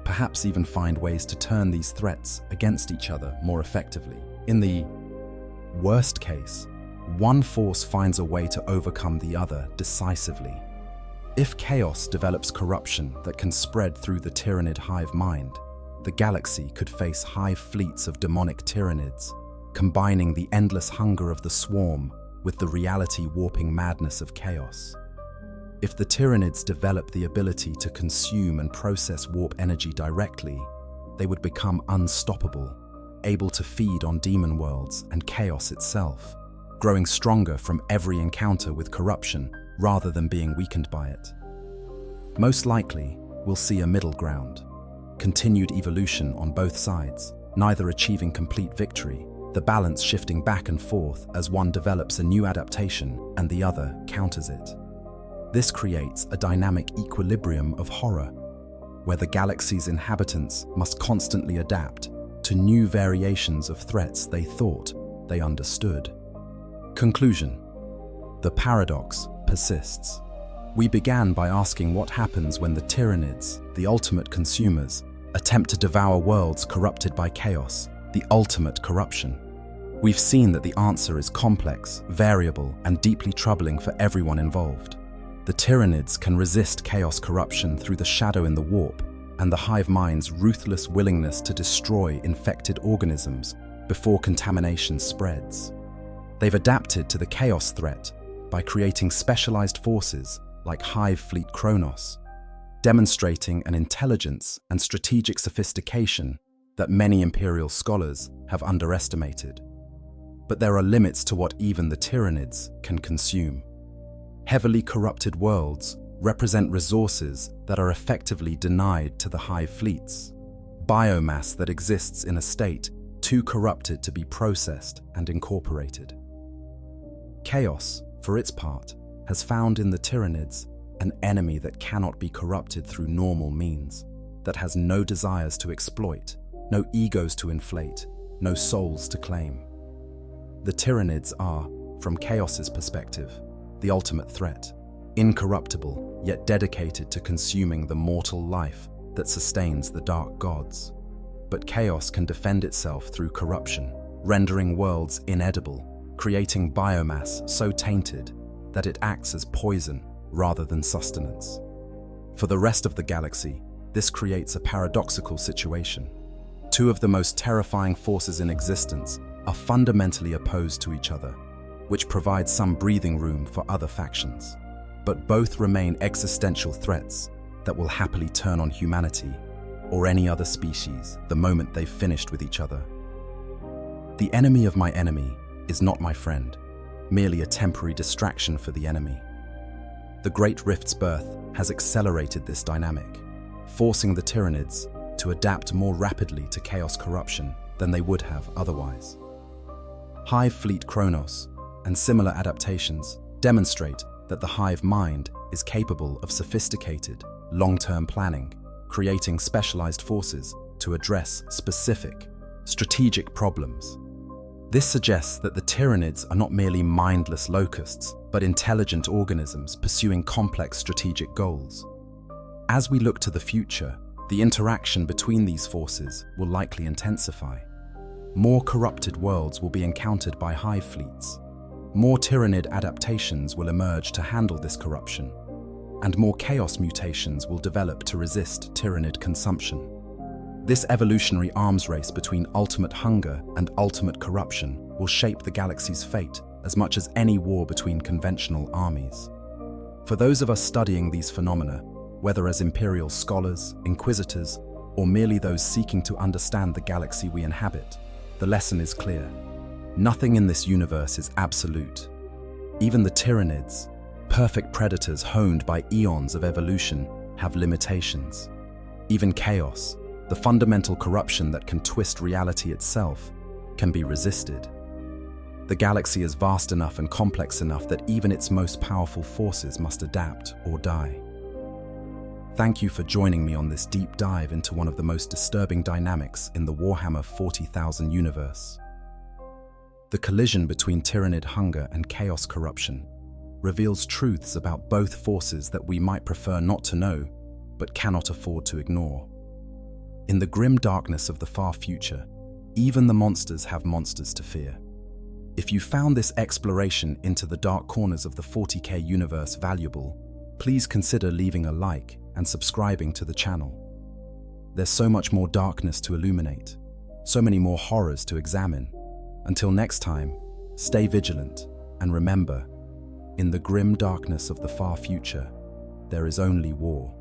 perhaps even find ways to turn these threats against each other more effectively. In the worst case, one force finds a way to overcome the other decisively. If chaos develops corruption that can spread through the Tyranid hive mind, the galaxy could face hive fleets of demonic Tyranids, combining the endless hunger of the swarm with the reality-warping madness of chaos. If the Tyranids develop the ability to consume and process warp energy directly, they would become unstoppable, able to feed on demon worlds and chaos itself, growing stronger from every encounter with corruption rather than being weakened by it. Most likely, we'll see a middle ground, continued evolution on both sides, neither achieving complete victory, the balance shifting back and forth as one develops a new adaptation and the other counters it. This creates a dynamic equilibrium of horror, where the galaxy's inhabitants must constantly adapt to new variations of threats they thought they understood. Conclusion: the paradox persists. We began by asking what happens when the Tyranids, the ultimate consumers, attempt to devour worlds corrupted by chaos, the ultimate corruption. We've seen that the answer is complex, variable, and deeply troubling for everyone involved. The Tyranids can resist chaos corruption through the shadow in the warp and the hive mind's ruthless willingness to destroy infected organisms before contamination spreads. They've adapted to the chaos threat by creating specialized forces like Hive Fleet Kronos, demonstrating an intelligence and strategic sophistication that many Imperial scholars have underestimated. But there are limits to what even the Tyranids can consume. Heavily corrupted worlds represent resources that are effectively denied to the hive fleets, biomass that exists in a state too corrupted to be processed and incorporated. Chaos, for its part, has found in the Tyranids an enemy that cannot be corrupted through normal means, that has no desires to exploit, no egos to inflate, no souls to claim. The Tyranids are, from Chaos's perspective, the ultimate threat, incorruptible yet dedicated to consuming the mortal life that sustains the dark gods. But Chaos can defend itself through corruption, rendering worlds inedible, creating biomass so tainted that it acts as poison rather than sustenance. For the rest of the galaxy, this creates a paradoxical situation. Two of the most terrifying forces in existence are fundamentally opposed to each other, which provides some breathing room for other factions. But both remain existential threats that will happily turn on humanity or any other species the moment they've finished with each other. The enemy of my enemy is not my friend, merely a temporary distraction for the enemy. The Great Rift's birth has accelerated this dynamic, forcing the Tyranids to adapt more rapidly to chaos corruption than they would have otherwise. Hive Fleet Kronos and similar adaptations demonstrate that the hive mind is capable of sophisticated, long-term planning, creating specialized forces to address specific, strategic problems. This suggests that the Tyranids are not merely mindless locusts, but intelligent organisms pursuing complex strategic goals. As we look to the future, the interaction between these forces will likely intensify. More corrupted worlds will be encountered by hive fleets. More Tyranid adaptations will emerge to handle this corruption, and more chaos mutations will develop to resist Tyranid consumption. This evolutionary arms race between ultimate hunger and ultimate corruption will shape the galaxy's fate as much as any war between conventional armies. For those of us studying these phenomena, whether as imperial scholars, inquisitors, or merely those seeking to understand the galaxy we inhabit, the lesson is clear. Nothing in this universe is absolute. Even the Tyranids, perfect predators honed by eons of evolution, have limitations. Even chaos, the fundamental corruption that can twist reality itself, can be resisted. The galaxy is vast enough and complex enough that even its most powerful forces must adapt or die. Thank you for joining me on this deep dive into one of the most disturbing dynamics in the Warhammer 40,000 universe. The collision between Tyranid hunger and chaos corruption reveals truths about both forces that we might prefer not to know, but cannot afford to ignore. In the grim darkness of the far future, even the monsters have monsters to fear. If you found this exploration into the dark corners of the 40k universe valuable, please consider leaving a like and subscribing to the channel. There's so much more darkness to illuminate, so many more horrors to examine. Until next time, stay vigilant and remember, in the grim darkness of the far future, there is only war.